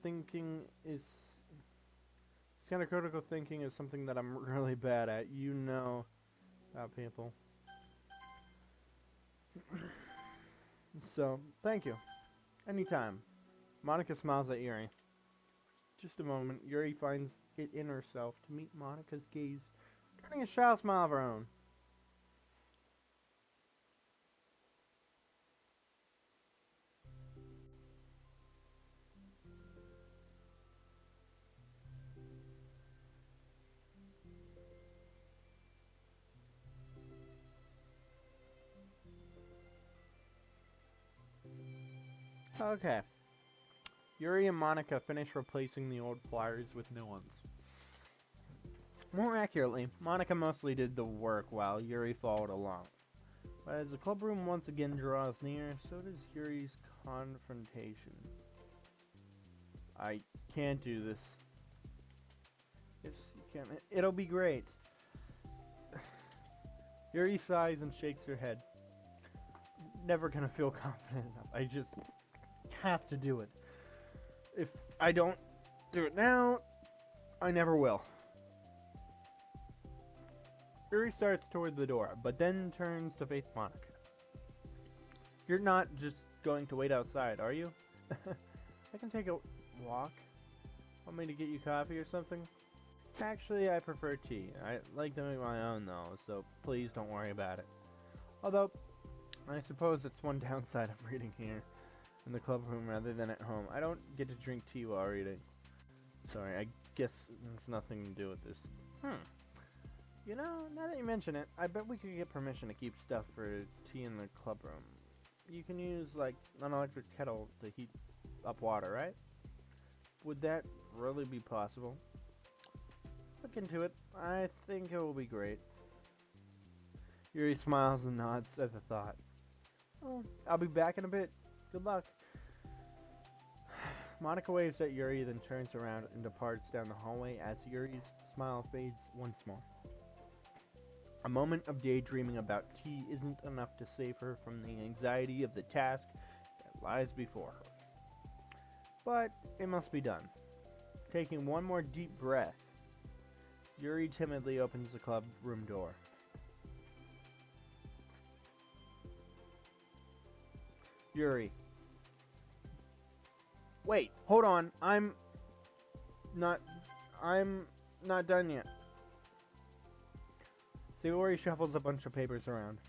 A: thinking is. This kind of critical thinking is something that I'm really bad at. You know about people. So, thank you. Anytime. Monica smiles at Yuri. Just a moment, Yuri finds it in herself to meet Monica's gaze, turning a shy smile of her own. Okay. Yuri and Monica finish replacing the old flyers with new ones. More accurately, Monica mostly did the work while Yuri followed along. But as the clubroom once again draws near, so does Yuri's confrontation. I can't do this. Yes, you can. It'll be great. Yuri sighs and shakes her head. Never gonna feel confident enough. I just have to do it. If I don't do it now, I never will. Yuri starts toward the door, but then turns to face Monica. You're not just going to wait outside, are you? I can take a walk. Want me to get you coffee or something? Actually, I prefer tea. I like to make my own though, so please don't worry about it. Although, I suppose it's one downside of reading here in the club room rather than at home. I don't get to drink tea while reading. Sorry, I guess it's nothing to do with this. You know, now that you mention it, I bet we could get permission to keep stuff for tea in the club room. You can use, like, an electric kettle to heat up water, right? Would that really be possible? Look into it. I think it will be great. Yuri smiles and nods at the thought. Oh, I'll be back in a bit. Good luck. Monica waves at Yuri, then turns around and departs down the hallway as Yuri's smile fades once more. A moment of daydreaming about tea isn't enough to save her from the anxiety of the task that lies before her. But it must be done. Taking one more deep breath, Yuri timidly opens the club room door. Yuri. Wait, hold on. I'm not done yet. Sayori shuffles a bunch of papers around.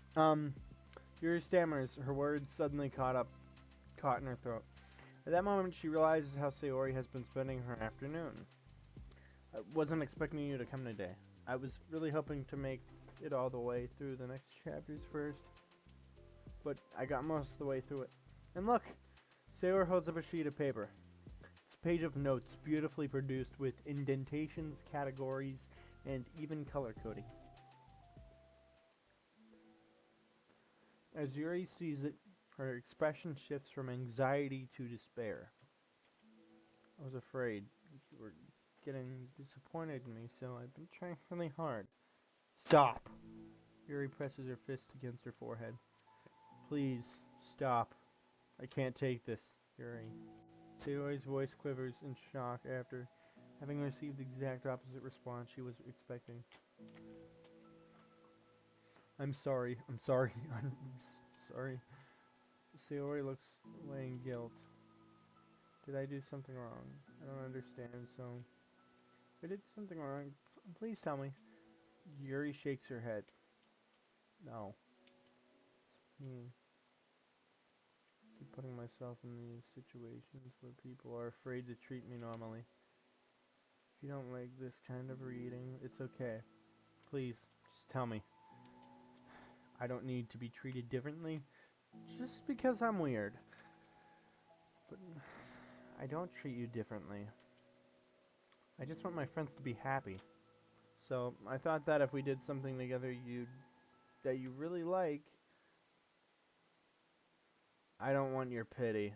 A: Yuri stammers, her words suddenly caught in her throat. At that moment, she realizes how Sayori has been spending her afternoon. I wasn't expecting you to come today. I was really hoping to make it all the way through the next chapters first. But I got most of the way through it. And look! Sayori holds up a sheet of paper. It's a page of notes, beautifully produced with indentations, categories, and even color coding. As Yuri sees it, her expression shifts from anxiety to despair. I was afraid you were getting disappointed in me, so I've been trying really hard. Stop! Yuri presses her fist against her forehead. Please, stop. I can't take this, Yuri. Sayori's voice quivers in shock after having received the exact opposite response she was expecting. I'm sorry. I'm sorry. Sayori looks away in guilt. Did I do something wrong? I don't understand, so... If I did something wrong, please tell me. Yuri shakes her head. No. It's me. I keep putting myself in these situations where people are afraid to treat me normally. If you don't like this kind of reading, it's okay. Please, just tell me. I don't need to be treated differently just because I'm weird. But I don't treat you differently. I just want my friends to be happy. So I thought that if we did something together that you really like, I don't want your pity.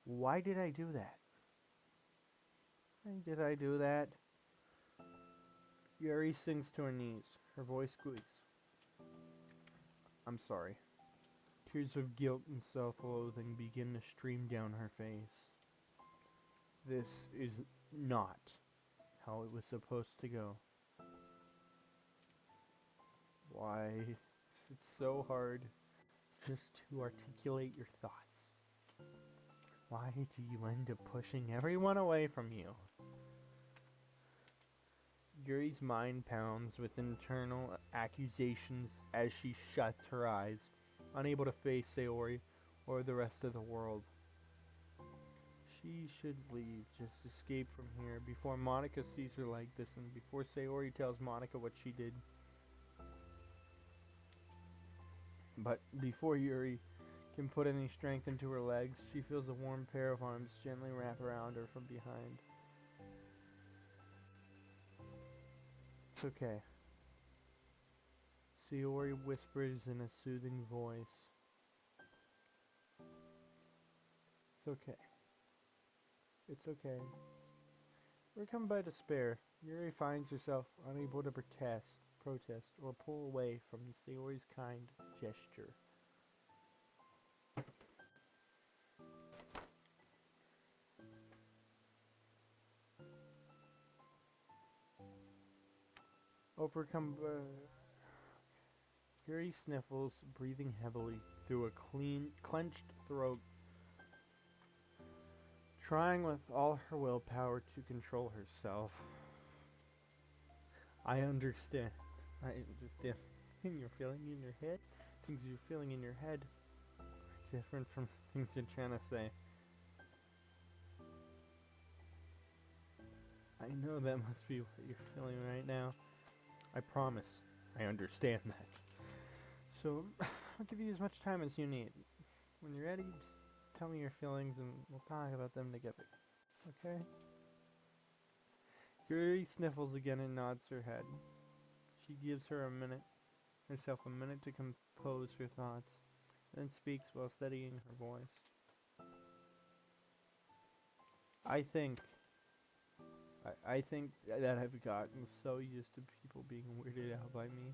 A: Why did I do that? Why did I do that? Yuri sinks to her knees. Her voice squeaks. I'm sorry. Tears of guilt and self-loathing begin to stream down her face. This is not how it was supposed to go. Why is it so hard just to articulate your thoughts? Why do you end up pushing everyone away from you? Yuri's mind pounds with internal accusations as she shuts her eyes, unable to face Sayori or the rest of the world. She should leave, just escape from here, before Monica sees her like this and before Sayori tells Monica what she did. But before Yuri can put any strength into her legs, she feels a warm pair of arms gently wrap around her from behind. It's okay. Sayori whispers in a soothing voice. It's okay. It's okay. Overcome by despair, Yuri finds herself unable to protest, or pull away from Sayori's kind gesture. Overcome by... Yuri sniffles, breathing heavily through a clenched throat, trying with all her willpower to control herself. I understand. you're feeling in your head. Things you're feeling in your head are different from things you're trying to say. I know that must be what you're feeling right now. I promise. I understand that. So, I'll give you as much time as you need. When you're ready, just tell me your feelings and we'll talk about them together. Okay? Yuri sniffles again and nods her head. She gives herself a minute to compose her thoughts, then speaks while steadying her voice. I think I think that I've gotten so used to people being weirded out by me,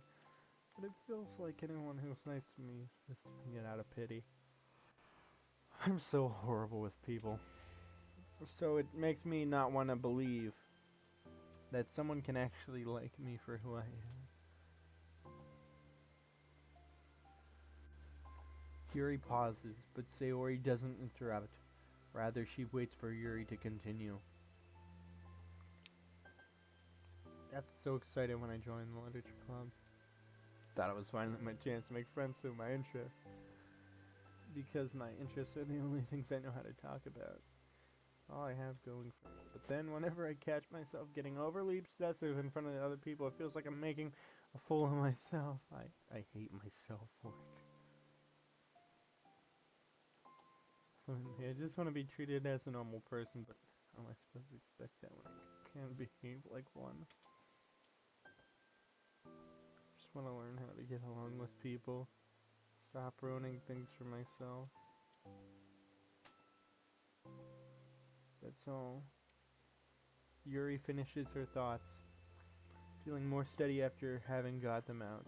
A: but it feels like anyone who's nice to me is just doing it out of pity. I'm so horrible with people. So it makes me not want to believe that someone can actually like me for who I am. Yuri pauses, but Sayori doesn't interrupt. Rather, she waits for Yuri to continue. Got so excited when I joined the literature club. Thought it was finally my chance to make friends through my interests. Because my interests are the only things I know how to talk about. It's all I have going for me. But then whenever I catch myself getting overly obsessive in front of the other people, it feels like I'm making a fool of myself. I hate myself for it. I just want to be treated as a normal person, but how am I supposed to expect that when I can't behave like one? Just want to learn how to get along with people. Stop ruining things for myself. That's all. Yuri finishes her thoughts, feeling more steady after having got them out.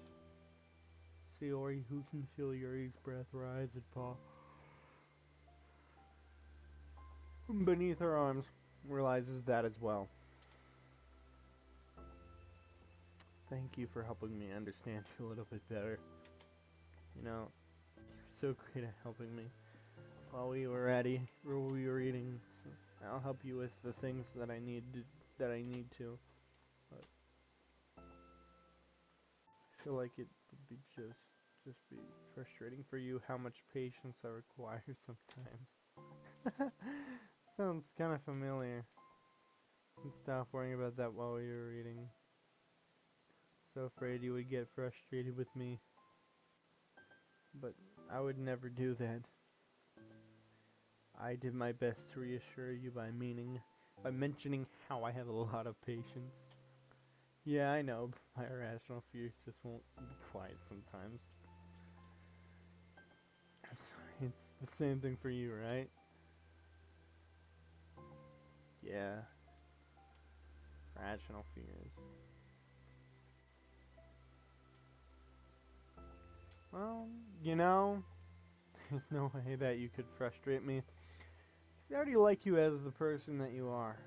A: Sayori, who can feel Yuri's breath rise and fall beneath her arms, realizes that as well. Thank you for helping me understand you a little bit better. You know, you're so great at helping me. While we were eating, so I'll help you with the things that I need to. But I feel like it would be just be frustrating for you how much patience I require sometimes. Sounds kind of familiar. And stop worrying about that while we were eating. So afraid you would get frustrated with me. But I would never do that. I did my best to reassure you by mentioning how I have a lot of patience. Yeah, I know, my irrational fears just won't be quiet sometimes. I'm sorry, it's the same thing for you, right? Yeah, rational fears. Well, you know, there's no way that you could frustrate me. I already like you as the person that you are.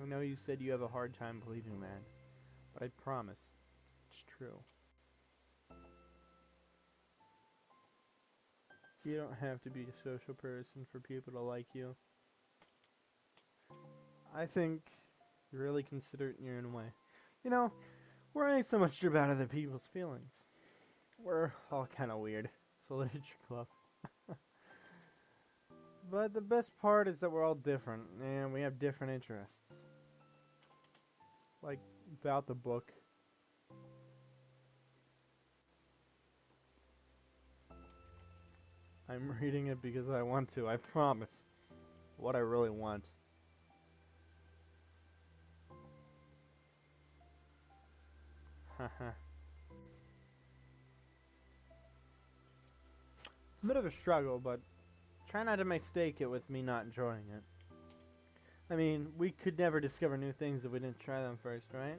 A: I know you said you have a hard time believing that, but I promise, it's true. You don't have to be a social person for people to like you. I think you're really considerate in your own way. You know, worrying so much about other people's feelings. We're all kind of weird. It's a literature club. But the best part is that we're all different, and we have different interests. Like, about the book. I'm reading it because I want to, I promise. What I really want. Haha. It's a bit of a struggle, but try not to mistake it with me not enjoying it. I mean, we could never discover new things if we didn't try them first, right?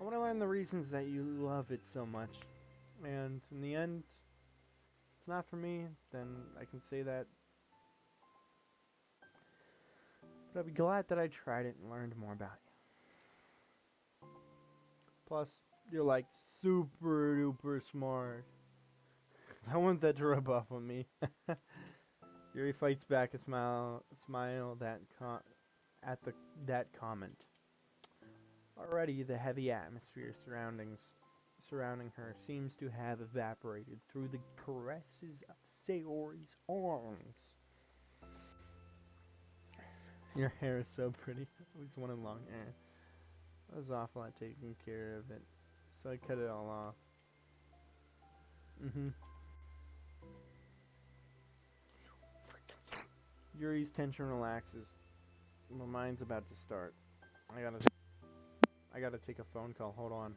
A: I want to learn the reasons that you love it so much. And in the end, if it's not for me, then I can say that. But I'd be glad that I tried it and learned more about you. Plus, you're like super duper smart. I want that to rub off on me. Yuri fights back a smile that that comment. Already the heavy atmosphere surrounding her seems to have evaporated through the caresses of Sayori's arms. Your hair is so pretty. I always wanted long hair. I was awful at taking care of it, so I cut it all off. Yuri's tension relaxes. My mind's about to start. I gotta I gotta take a phone call. Hold on.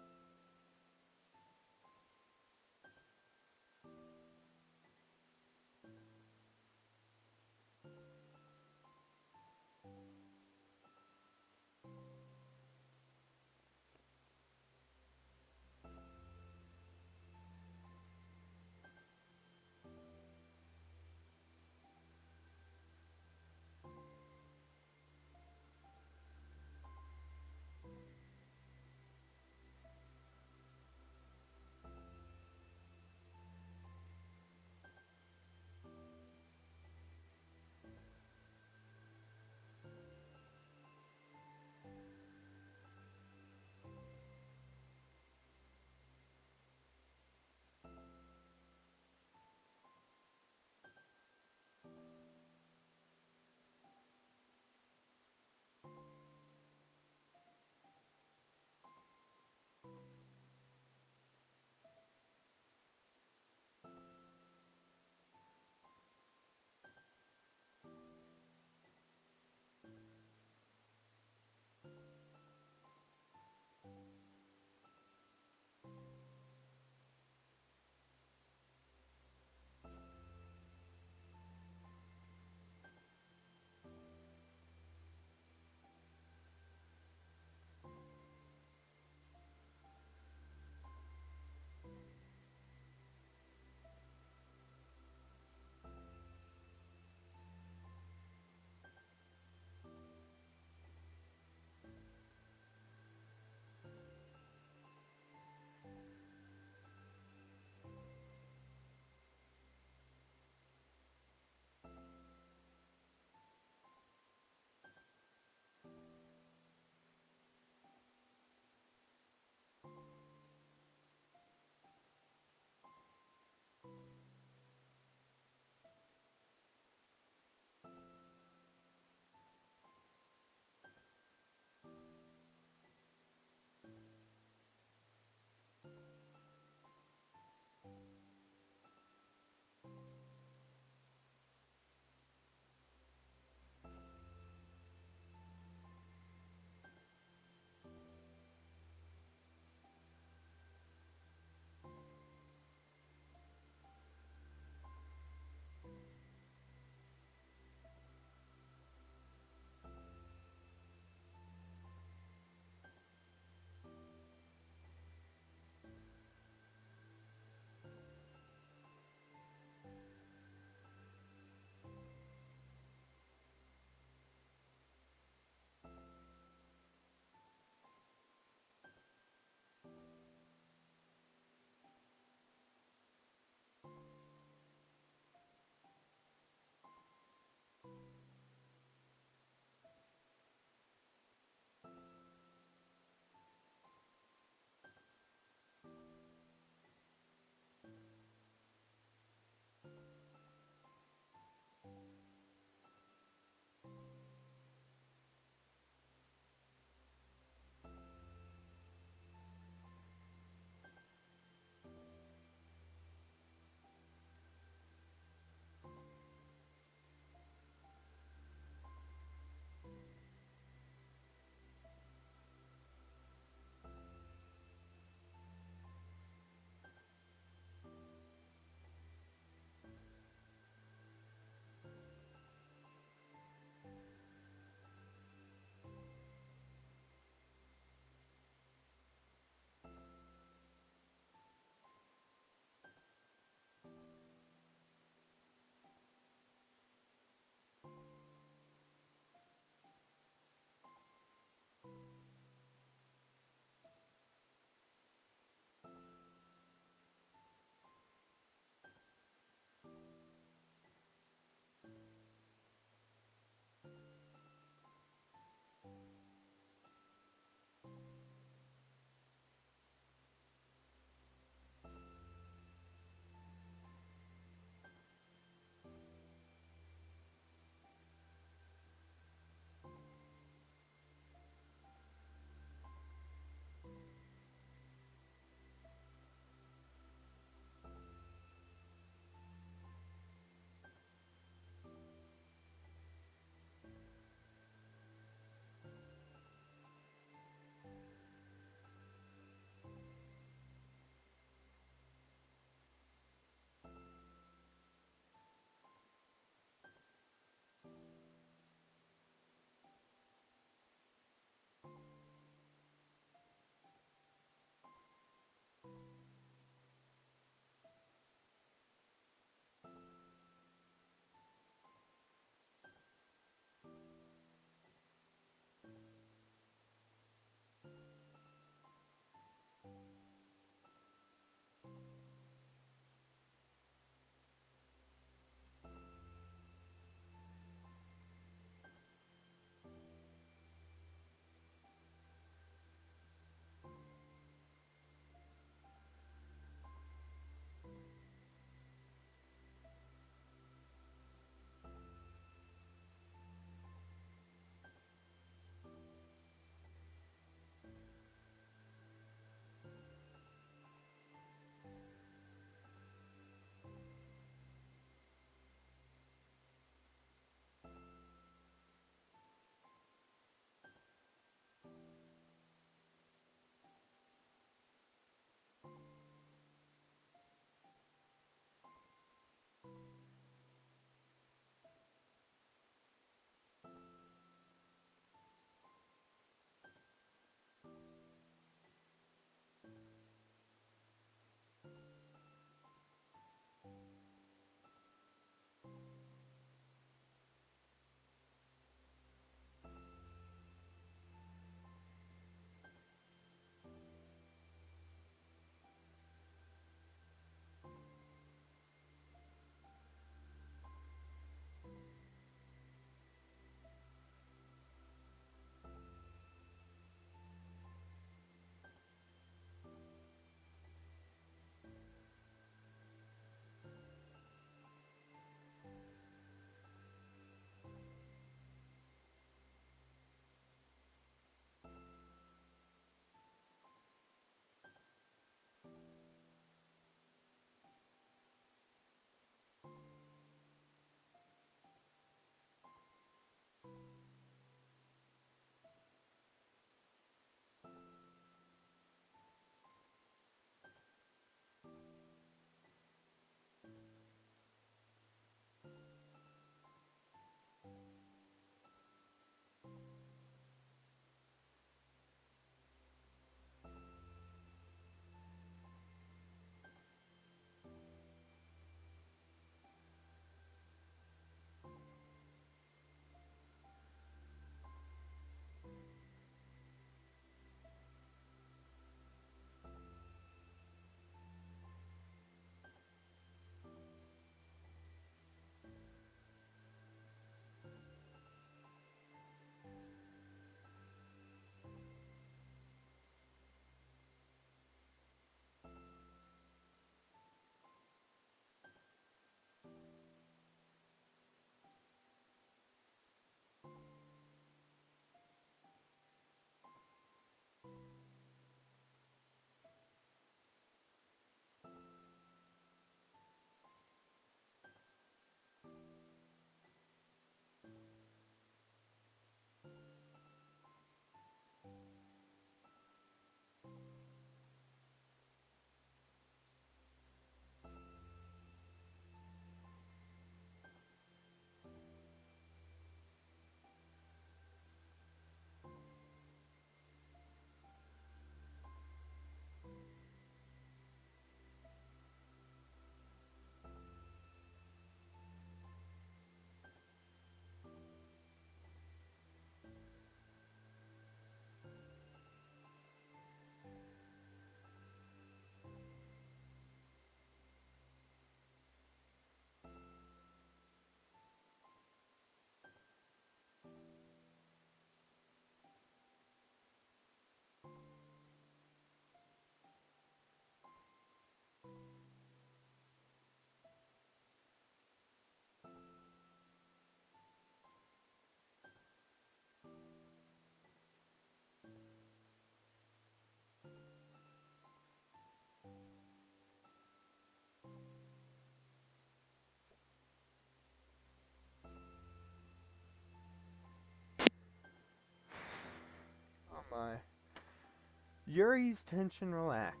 A: Yuri's tension relaxes.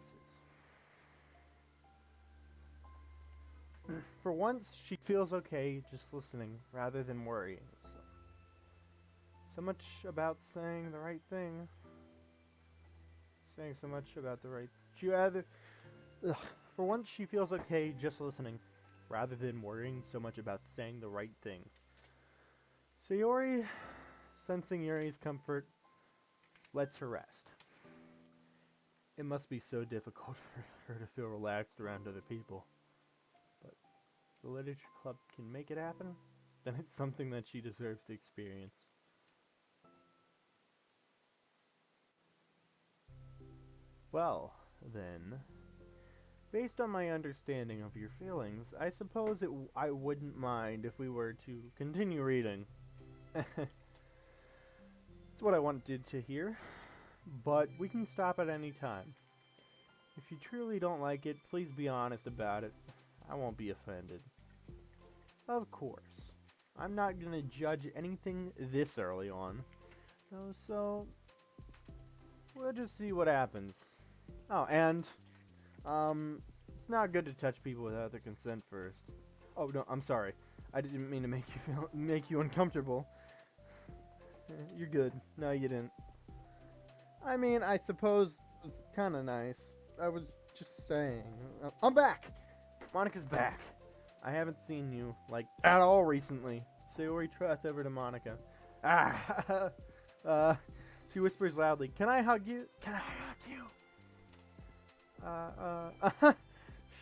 A: For once, she feels okay just listening rather than worrying. So much about saying the right thing. Saying so much about the right. She rather. Ugh. For once, she feels okay just listening rather than worrying so much about saying the right thing. Sayori, sensing Yuri's comfort, lets her rest. It must be so difficult for her to feel relaxed around other people. But the literature club can make it happen, then it's something that she deserves to experience. Well, then, based on my understanding of your feelings, I suppose I wouldn't mind if we were to continue reading. It's what I wanted to hear, but we can stop at any time. If you truly don't like it, please be honest about it. I won't be offended. Of course. I'm not gonna judge anything this early on. So we'll just see what happens. Oh, and it's not good to touch people without their consent first. Oh no, I'm sorry. I didn't mean to make you uncomfortable. You're good. No, you didn't. I mean, I suppose it's kind of nice. I was just saying. I'm back. Monica's back. I haven't seen you like at all recently. Sayori trots over to Monica. She whispers loudly, "Can I hug you? Can I hug you?"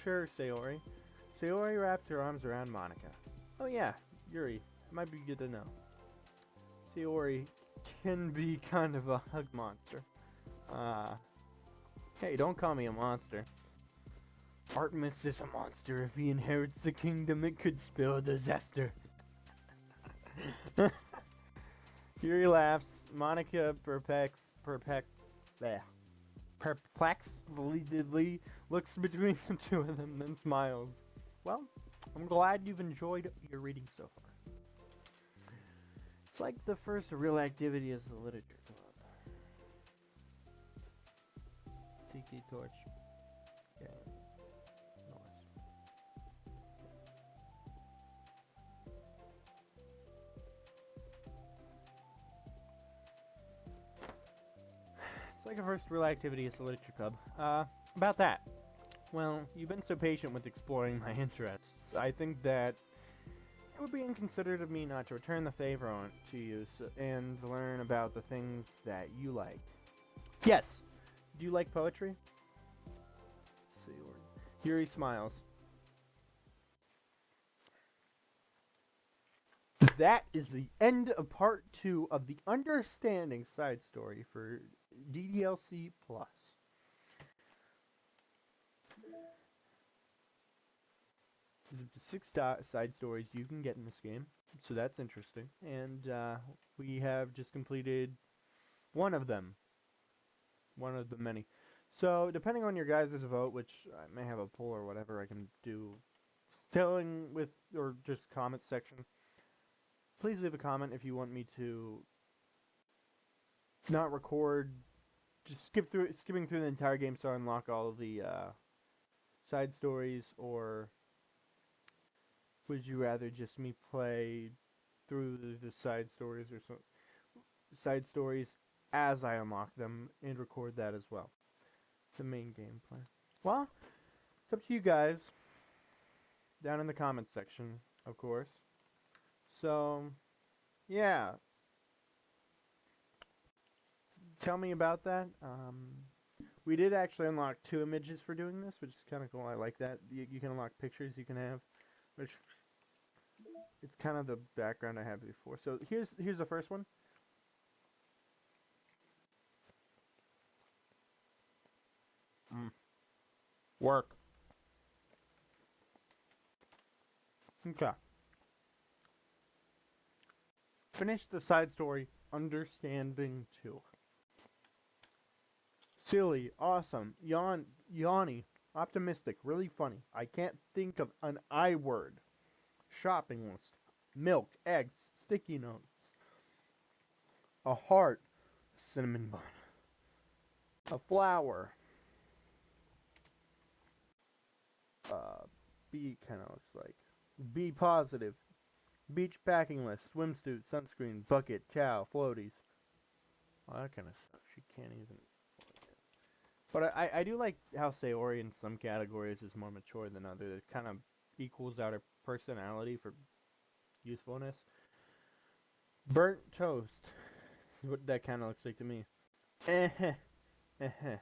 A: Sure, Sayori. Sayori wraps her arms around Monica. Oh yeah, Yuri. It might be good to know. Sayori can be kind of a hug monster. Hey, don't call me a monster. Artemis is a monster. If he inherits the kingdom, it could spell disaster. Yuri laughs. Monica perplexedly looks between the two of them, then smiles. Well, I'm glad you've enjoyed your reading so far. It's like the first real activity is the literature club. Tiki torch. Okay. Nice. It's like a first real activity is the literature club. About that. Well, you've been so patient with exploring my interests. I think that it would be inconsiderate of me not to return the favor to you and learn about the things that you like. Yes! Do you like poetry? Yuri smiles. That is the end of part 2 of the Understanding side story for DDLC Plus. There's up to 6 side stories you can get in this game, so that's interesting. And we have just completed one of them. One of the many. So, depending on your guys' vote, which I may have a poll or whatever I can do, telling with, or just comment section, please leave a comment if you want me to not record, just skipping through the entire game so I unlock all of the side stories, or would you rather just me play through the side stories or side stories as I unlock them and record that as well? The main gameplay. Well, it's up to you guys. Down in the comments section, of course. So, yeah. Tell me about that. We did actually unlock 2 images for doing this, which is kind of cool. I like that. You can unlock pictures you can have, which it's kind of the background I had before. So here's the first one. Work. Okay. Finish the side story, Understanding 2. Silly, awesome, yawny, optimistic, really funny. I can't think of an I word. Shopping list. Milk, eggs, sticky notes. A heart, cinnamon bun. A flower. B kind of looks like. B positive. Beach packing list. Swimsuit, sunscreen, bucket, towel, floaties. All that kind of stuff. She can't even. But I do like how Sayori in some categories is more mature than others. It kind of equals out her personality for usefulness. Burnt toast is what that kind of looks like to me. Eh heh. Eh heh.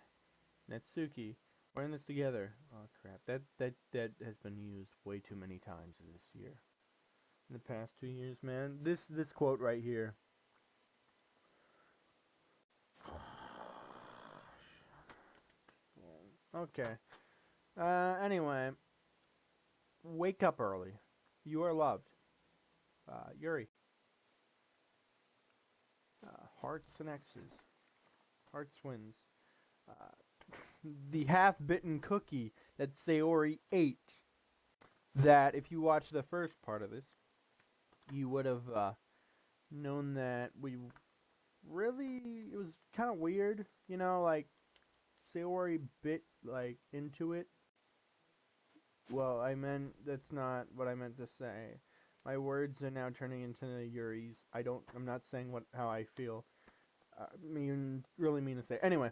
A: Natsuki. We're in this together. Oh crap. That has been used way too many times this year. In the past 2 years, man. This quote right here. Okay. Anyway. Wake up early. You are loved. Yuri. Hearts and X's. Hearts wins. The half-bitten cookie that Sayori ate. That, if you watch the first part of this, you would have known that it was kind of weird, you know, like, Sayori bit, like, into it. Well, that's not what I meant to say. My words are now turning into Yuri's. I'm not saying how I feel. Really mean to say. Anyway,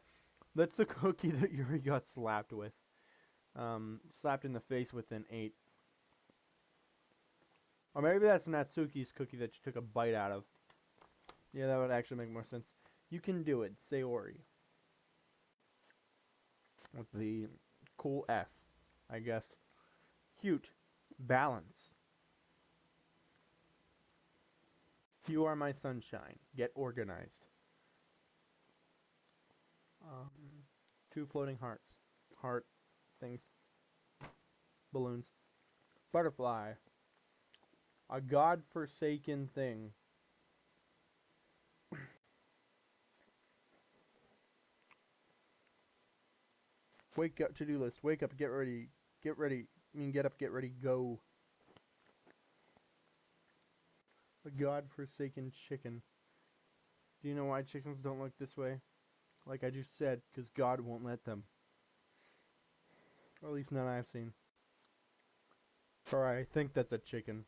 A: that's the cookie that Yuri got slapped with. Slapped in the face with an 8. Or maybe that's Natsuki's cookie that she took a bite out of. Yeah, that would actually make more sense. You can do it, Sayori. With the cool S, I guess. Cute. Balance. You are my sunshine. Get organized. 2 floating hearts. Heart things. Balloons. Butterfly. A god-forsaken thing. Wake up, to-do list. Wake up, get ready. Get ready. Get up, get ready, go. A god-forsaken chicken. Do you know why chickens don't look this way? Like I just said, because God won't let them. Or at least none I've seen. Or I think that's a chicken.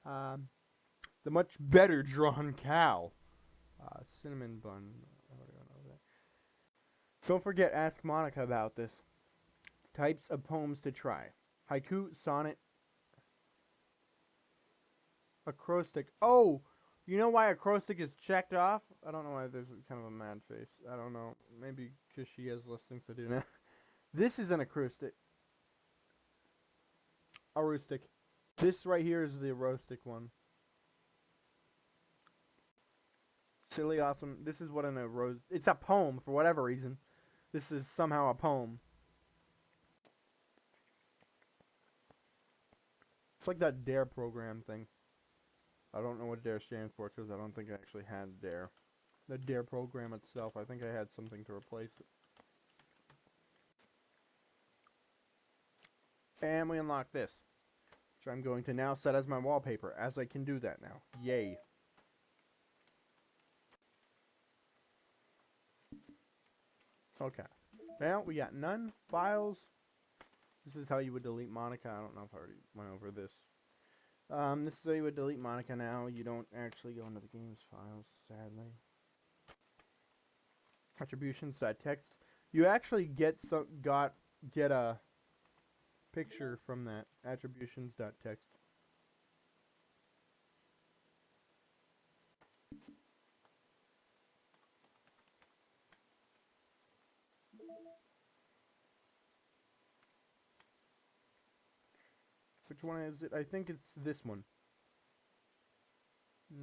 A: The much better drawn cow. Cinnamon bun. Don't forget, ask Monica about this. Types of poems to try. Haiku, sonnet, acrostic. Oh! You know why acrostic is checked off? I don't know why there's kind of a mad face. I don't know. Maybe because she has less things to do now. This is an acrostic. Arustic. This right here is the arostic one. Silly awesome. This is what it's a poem for whatever reason. This is somehow a poem. It's like that DARE program thing. I don't know what DARE stands for because I don't think I actually had DARE. The DARE program itself, I think I had something to replace it. And we unlock this, which I'm going to now set as my wallpaper, as I can do that now. Yay. Okay. Well, we got none. Files. This is how you would delete Monica. I don't know if I already went over this. This is how you would delete Monica now. You don't actually go into the game's files, sadly. Attributions, text. You actually get a picture from that. Attributions.text. Which one is it? I think it's this one.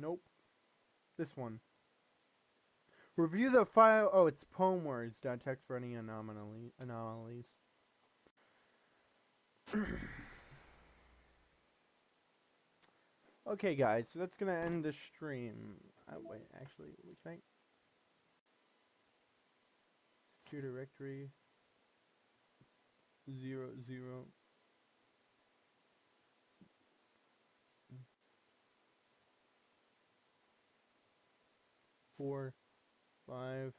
A: Nope. This one. Review the file. Oh, it's poem words.text for any anomalies. Okay, guys, so that's gonna end the stream. Wait, actually, can I? Secure directory 0, 0. 4, 5,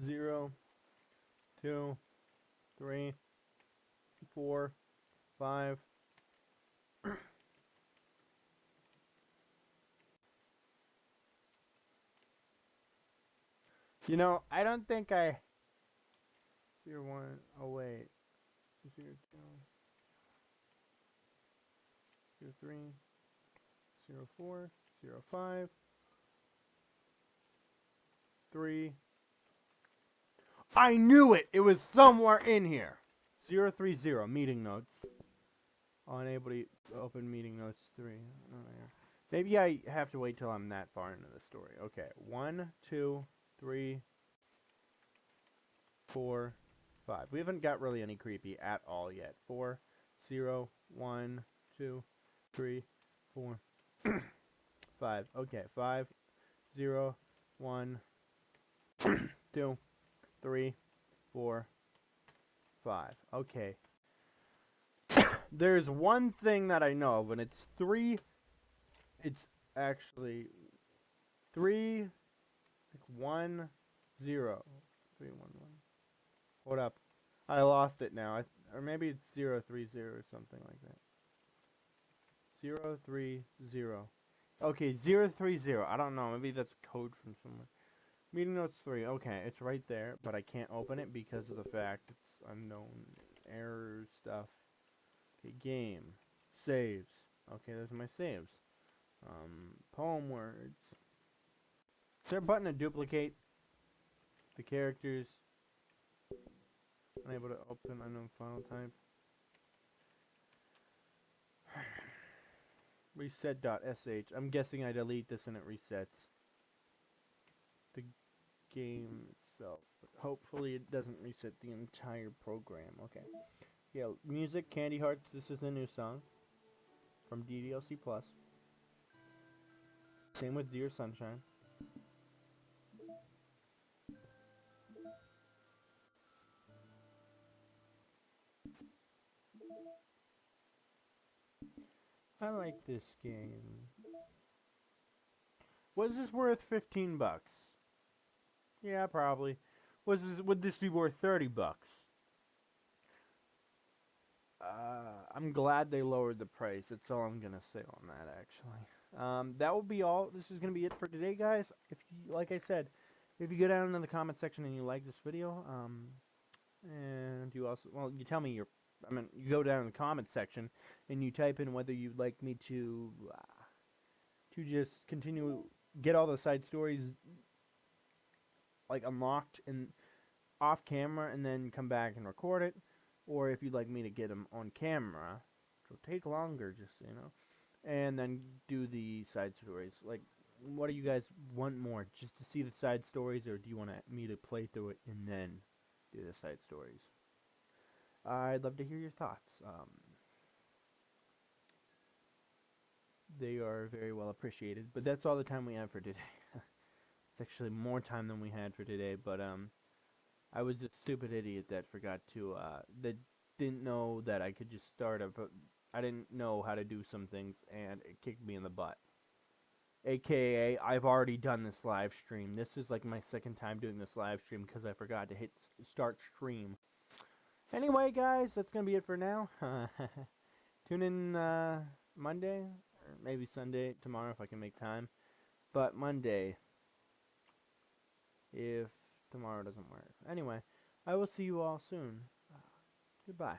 A: 0, 2, 3, 4, 5. You know, I don't think I 0, 1. Oh wait, 0, 2, 0, 3, 0, 4, 0, 5, 3. I knew it! It was somewhere in here. 030 meeting notes. Unable to open meeting notes 3. Oh, yeah. Maybe I have to wait till I'm that far into the story. Okay, 1, 2, 3, 4, 5. We haven't got really any creepy at all yet. 4, 0, 1, 2, 3, 4, 5. Okay, 5, 0, 1, 2, 3, 4, 5. Okay. There's one thing that I know of, and it's 3. It's actually 3, like 1, 0. 3, 1, 1. Hold up. I lost it now. Or maybe it's 030 or something like that. 030. Okay, 030. I don't know. Maybe that's code from somewhere. Meeting notes 3. Okay, it's right there, but I can't open it because of the fact it's unknown error stuff. Okay, game. Saves. Okay, those are my saves. Poem words. Is there a button to duplicate the characters? Unable to open unknown file type. Reset.sh. I'm guessing I delete this and it resets the game itself. But hopefully it doesn't reset the entire program. Okay. Yeah, music, Candy Hearts. This is a new song from DDLC Plus. Same with Dear Sunshine. I like this game. Was this worth 15 bucks? Yeah, probably. Would this be worth 30 bucks? I'm glad they lowered the price. That's all I'm gonna say on that, actually. That will be all. This is gonna be it for today, guys. If you, like I said, if you go down in the comment section and you like this video, and you also, well, you tell me you go down in the comment section and you type in whether you'd like me to just continue get all the side stories like unlocked and off camera and then come back and record it, or if you'd like me to get them on camera, it'll take longer, just so you know, and then do the side stories. Like, what do you guys want more? Just to see the side stories, or do you want me to play through it and then do the side stories? I'd love to hear your thoughts. They are very well appreciated, but that's all the time we have for today. It's actually more time than we had for today, but I was a stupid idiot that forgot to, that didn't know that I could just start I didn't know how to do some things, and it kicked me in the butt. AKA, I've already done this live stream. This is like my second time doing this live stream because I forgot to hit start stream. Anyway, guys, that's going to be it for now. Tune in Monday, or maybe Sunday, tomorrow if I can make time. But Monday, if tomorrow doesn't work. Anyway, I will see you all soon. Goodbye.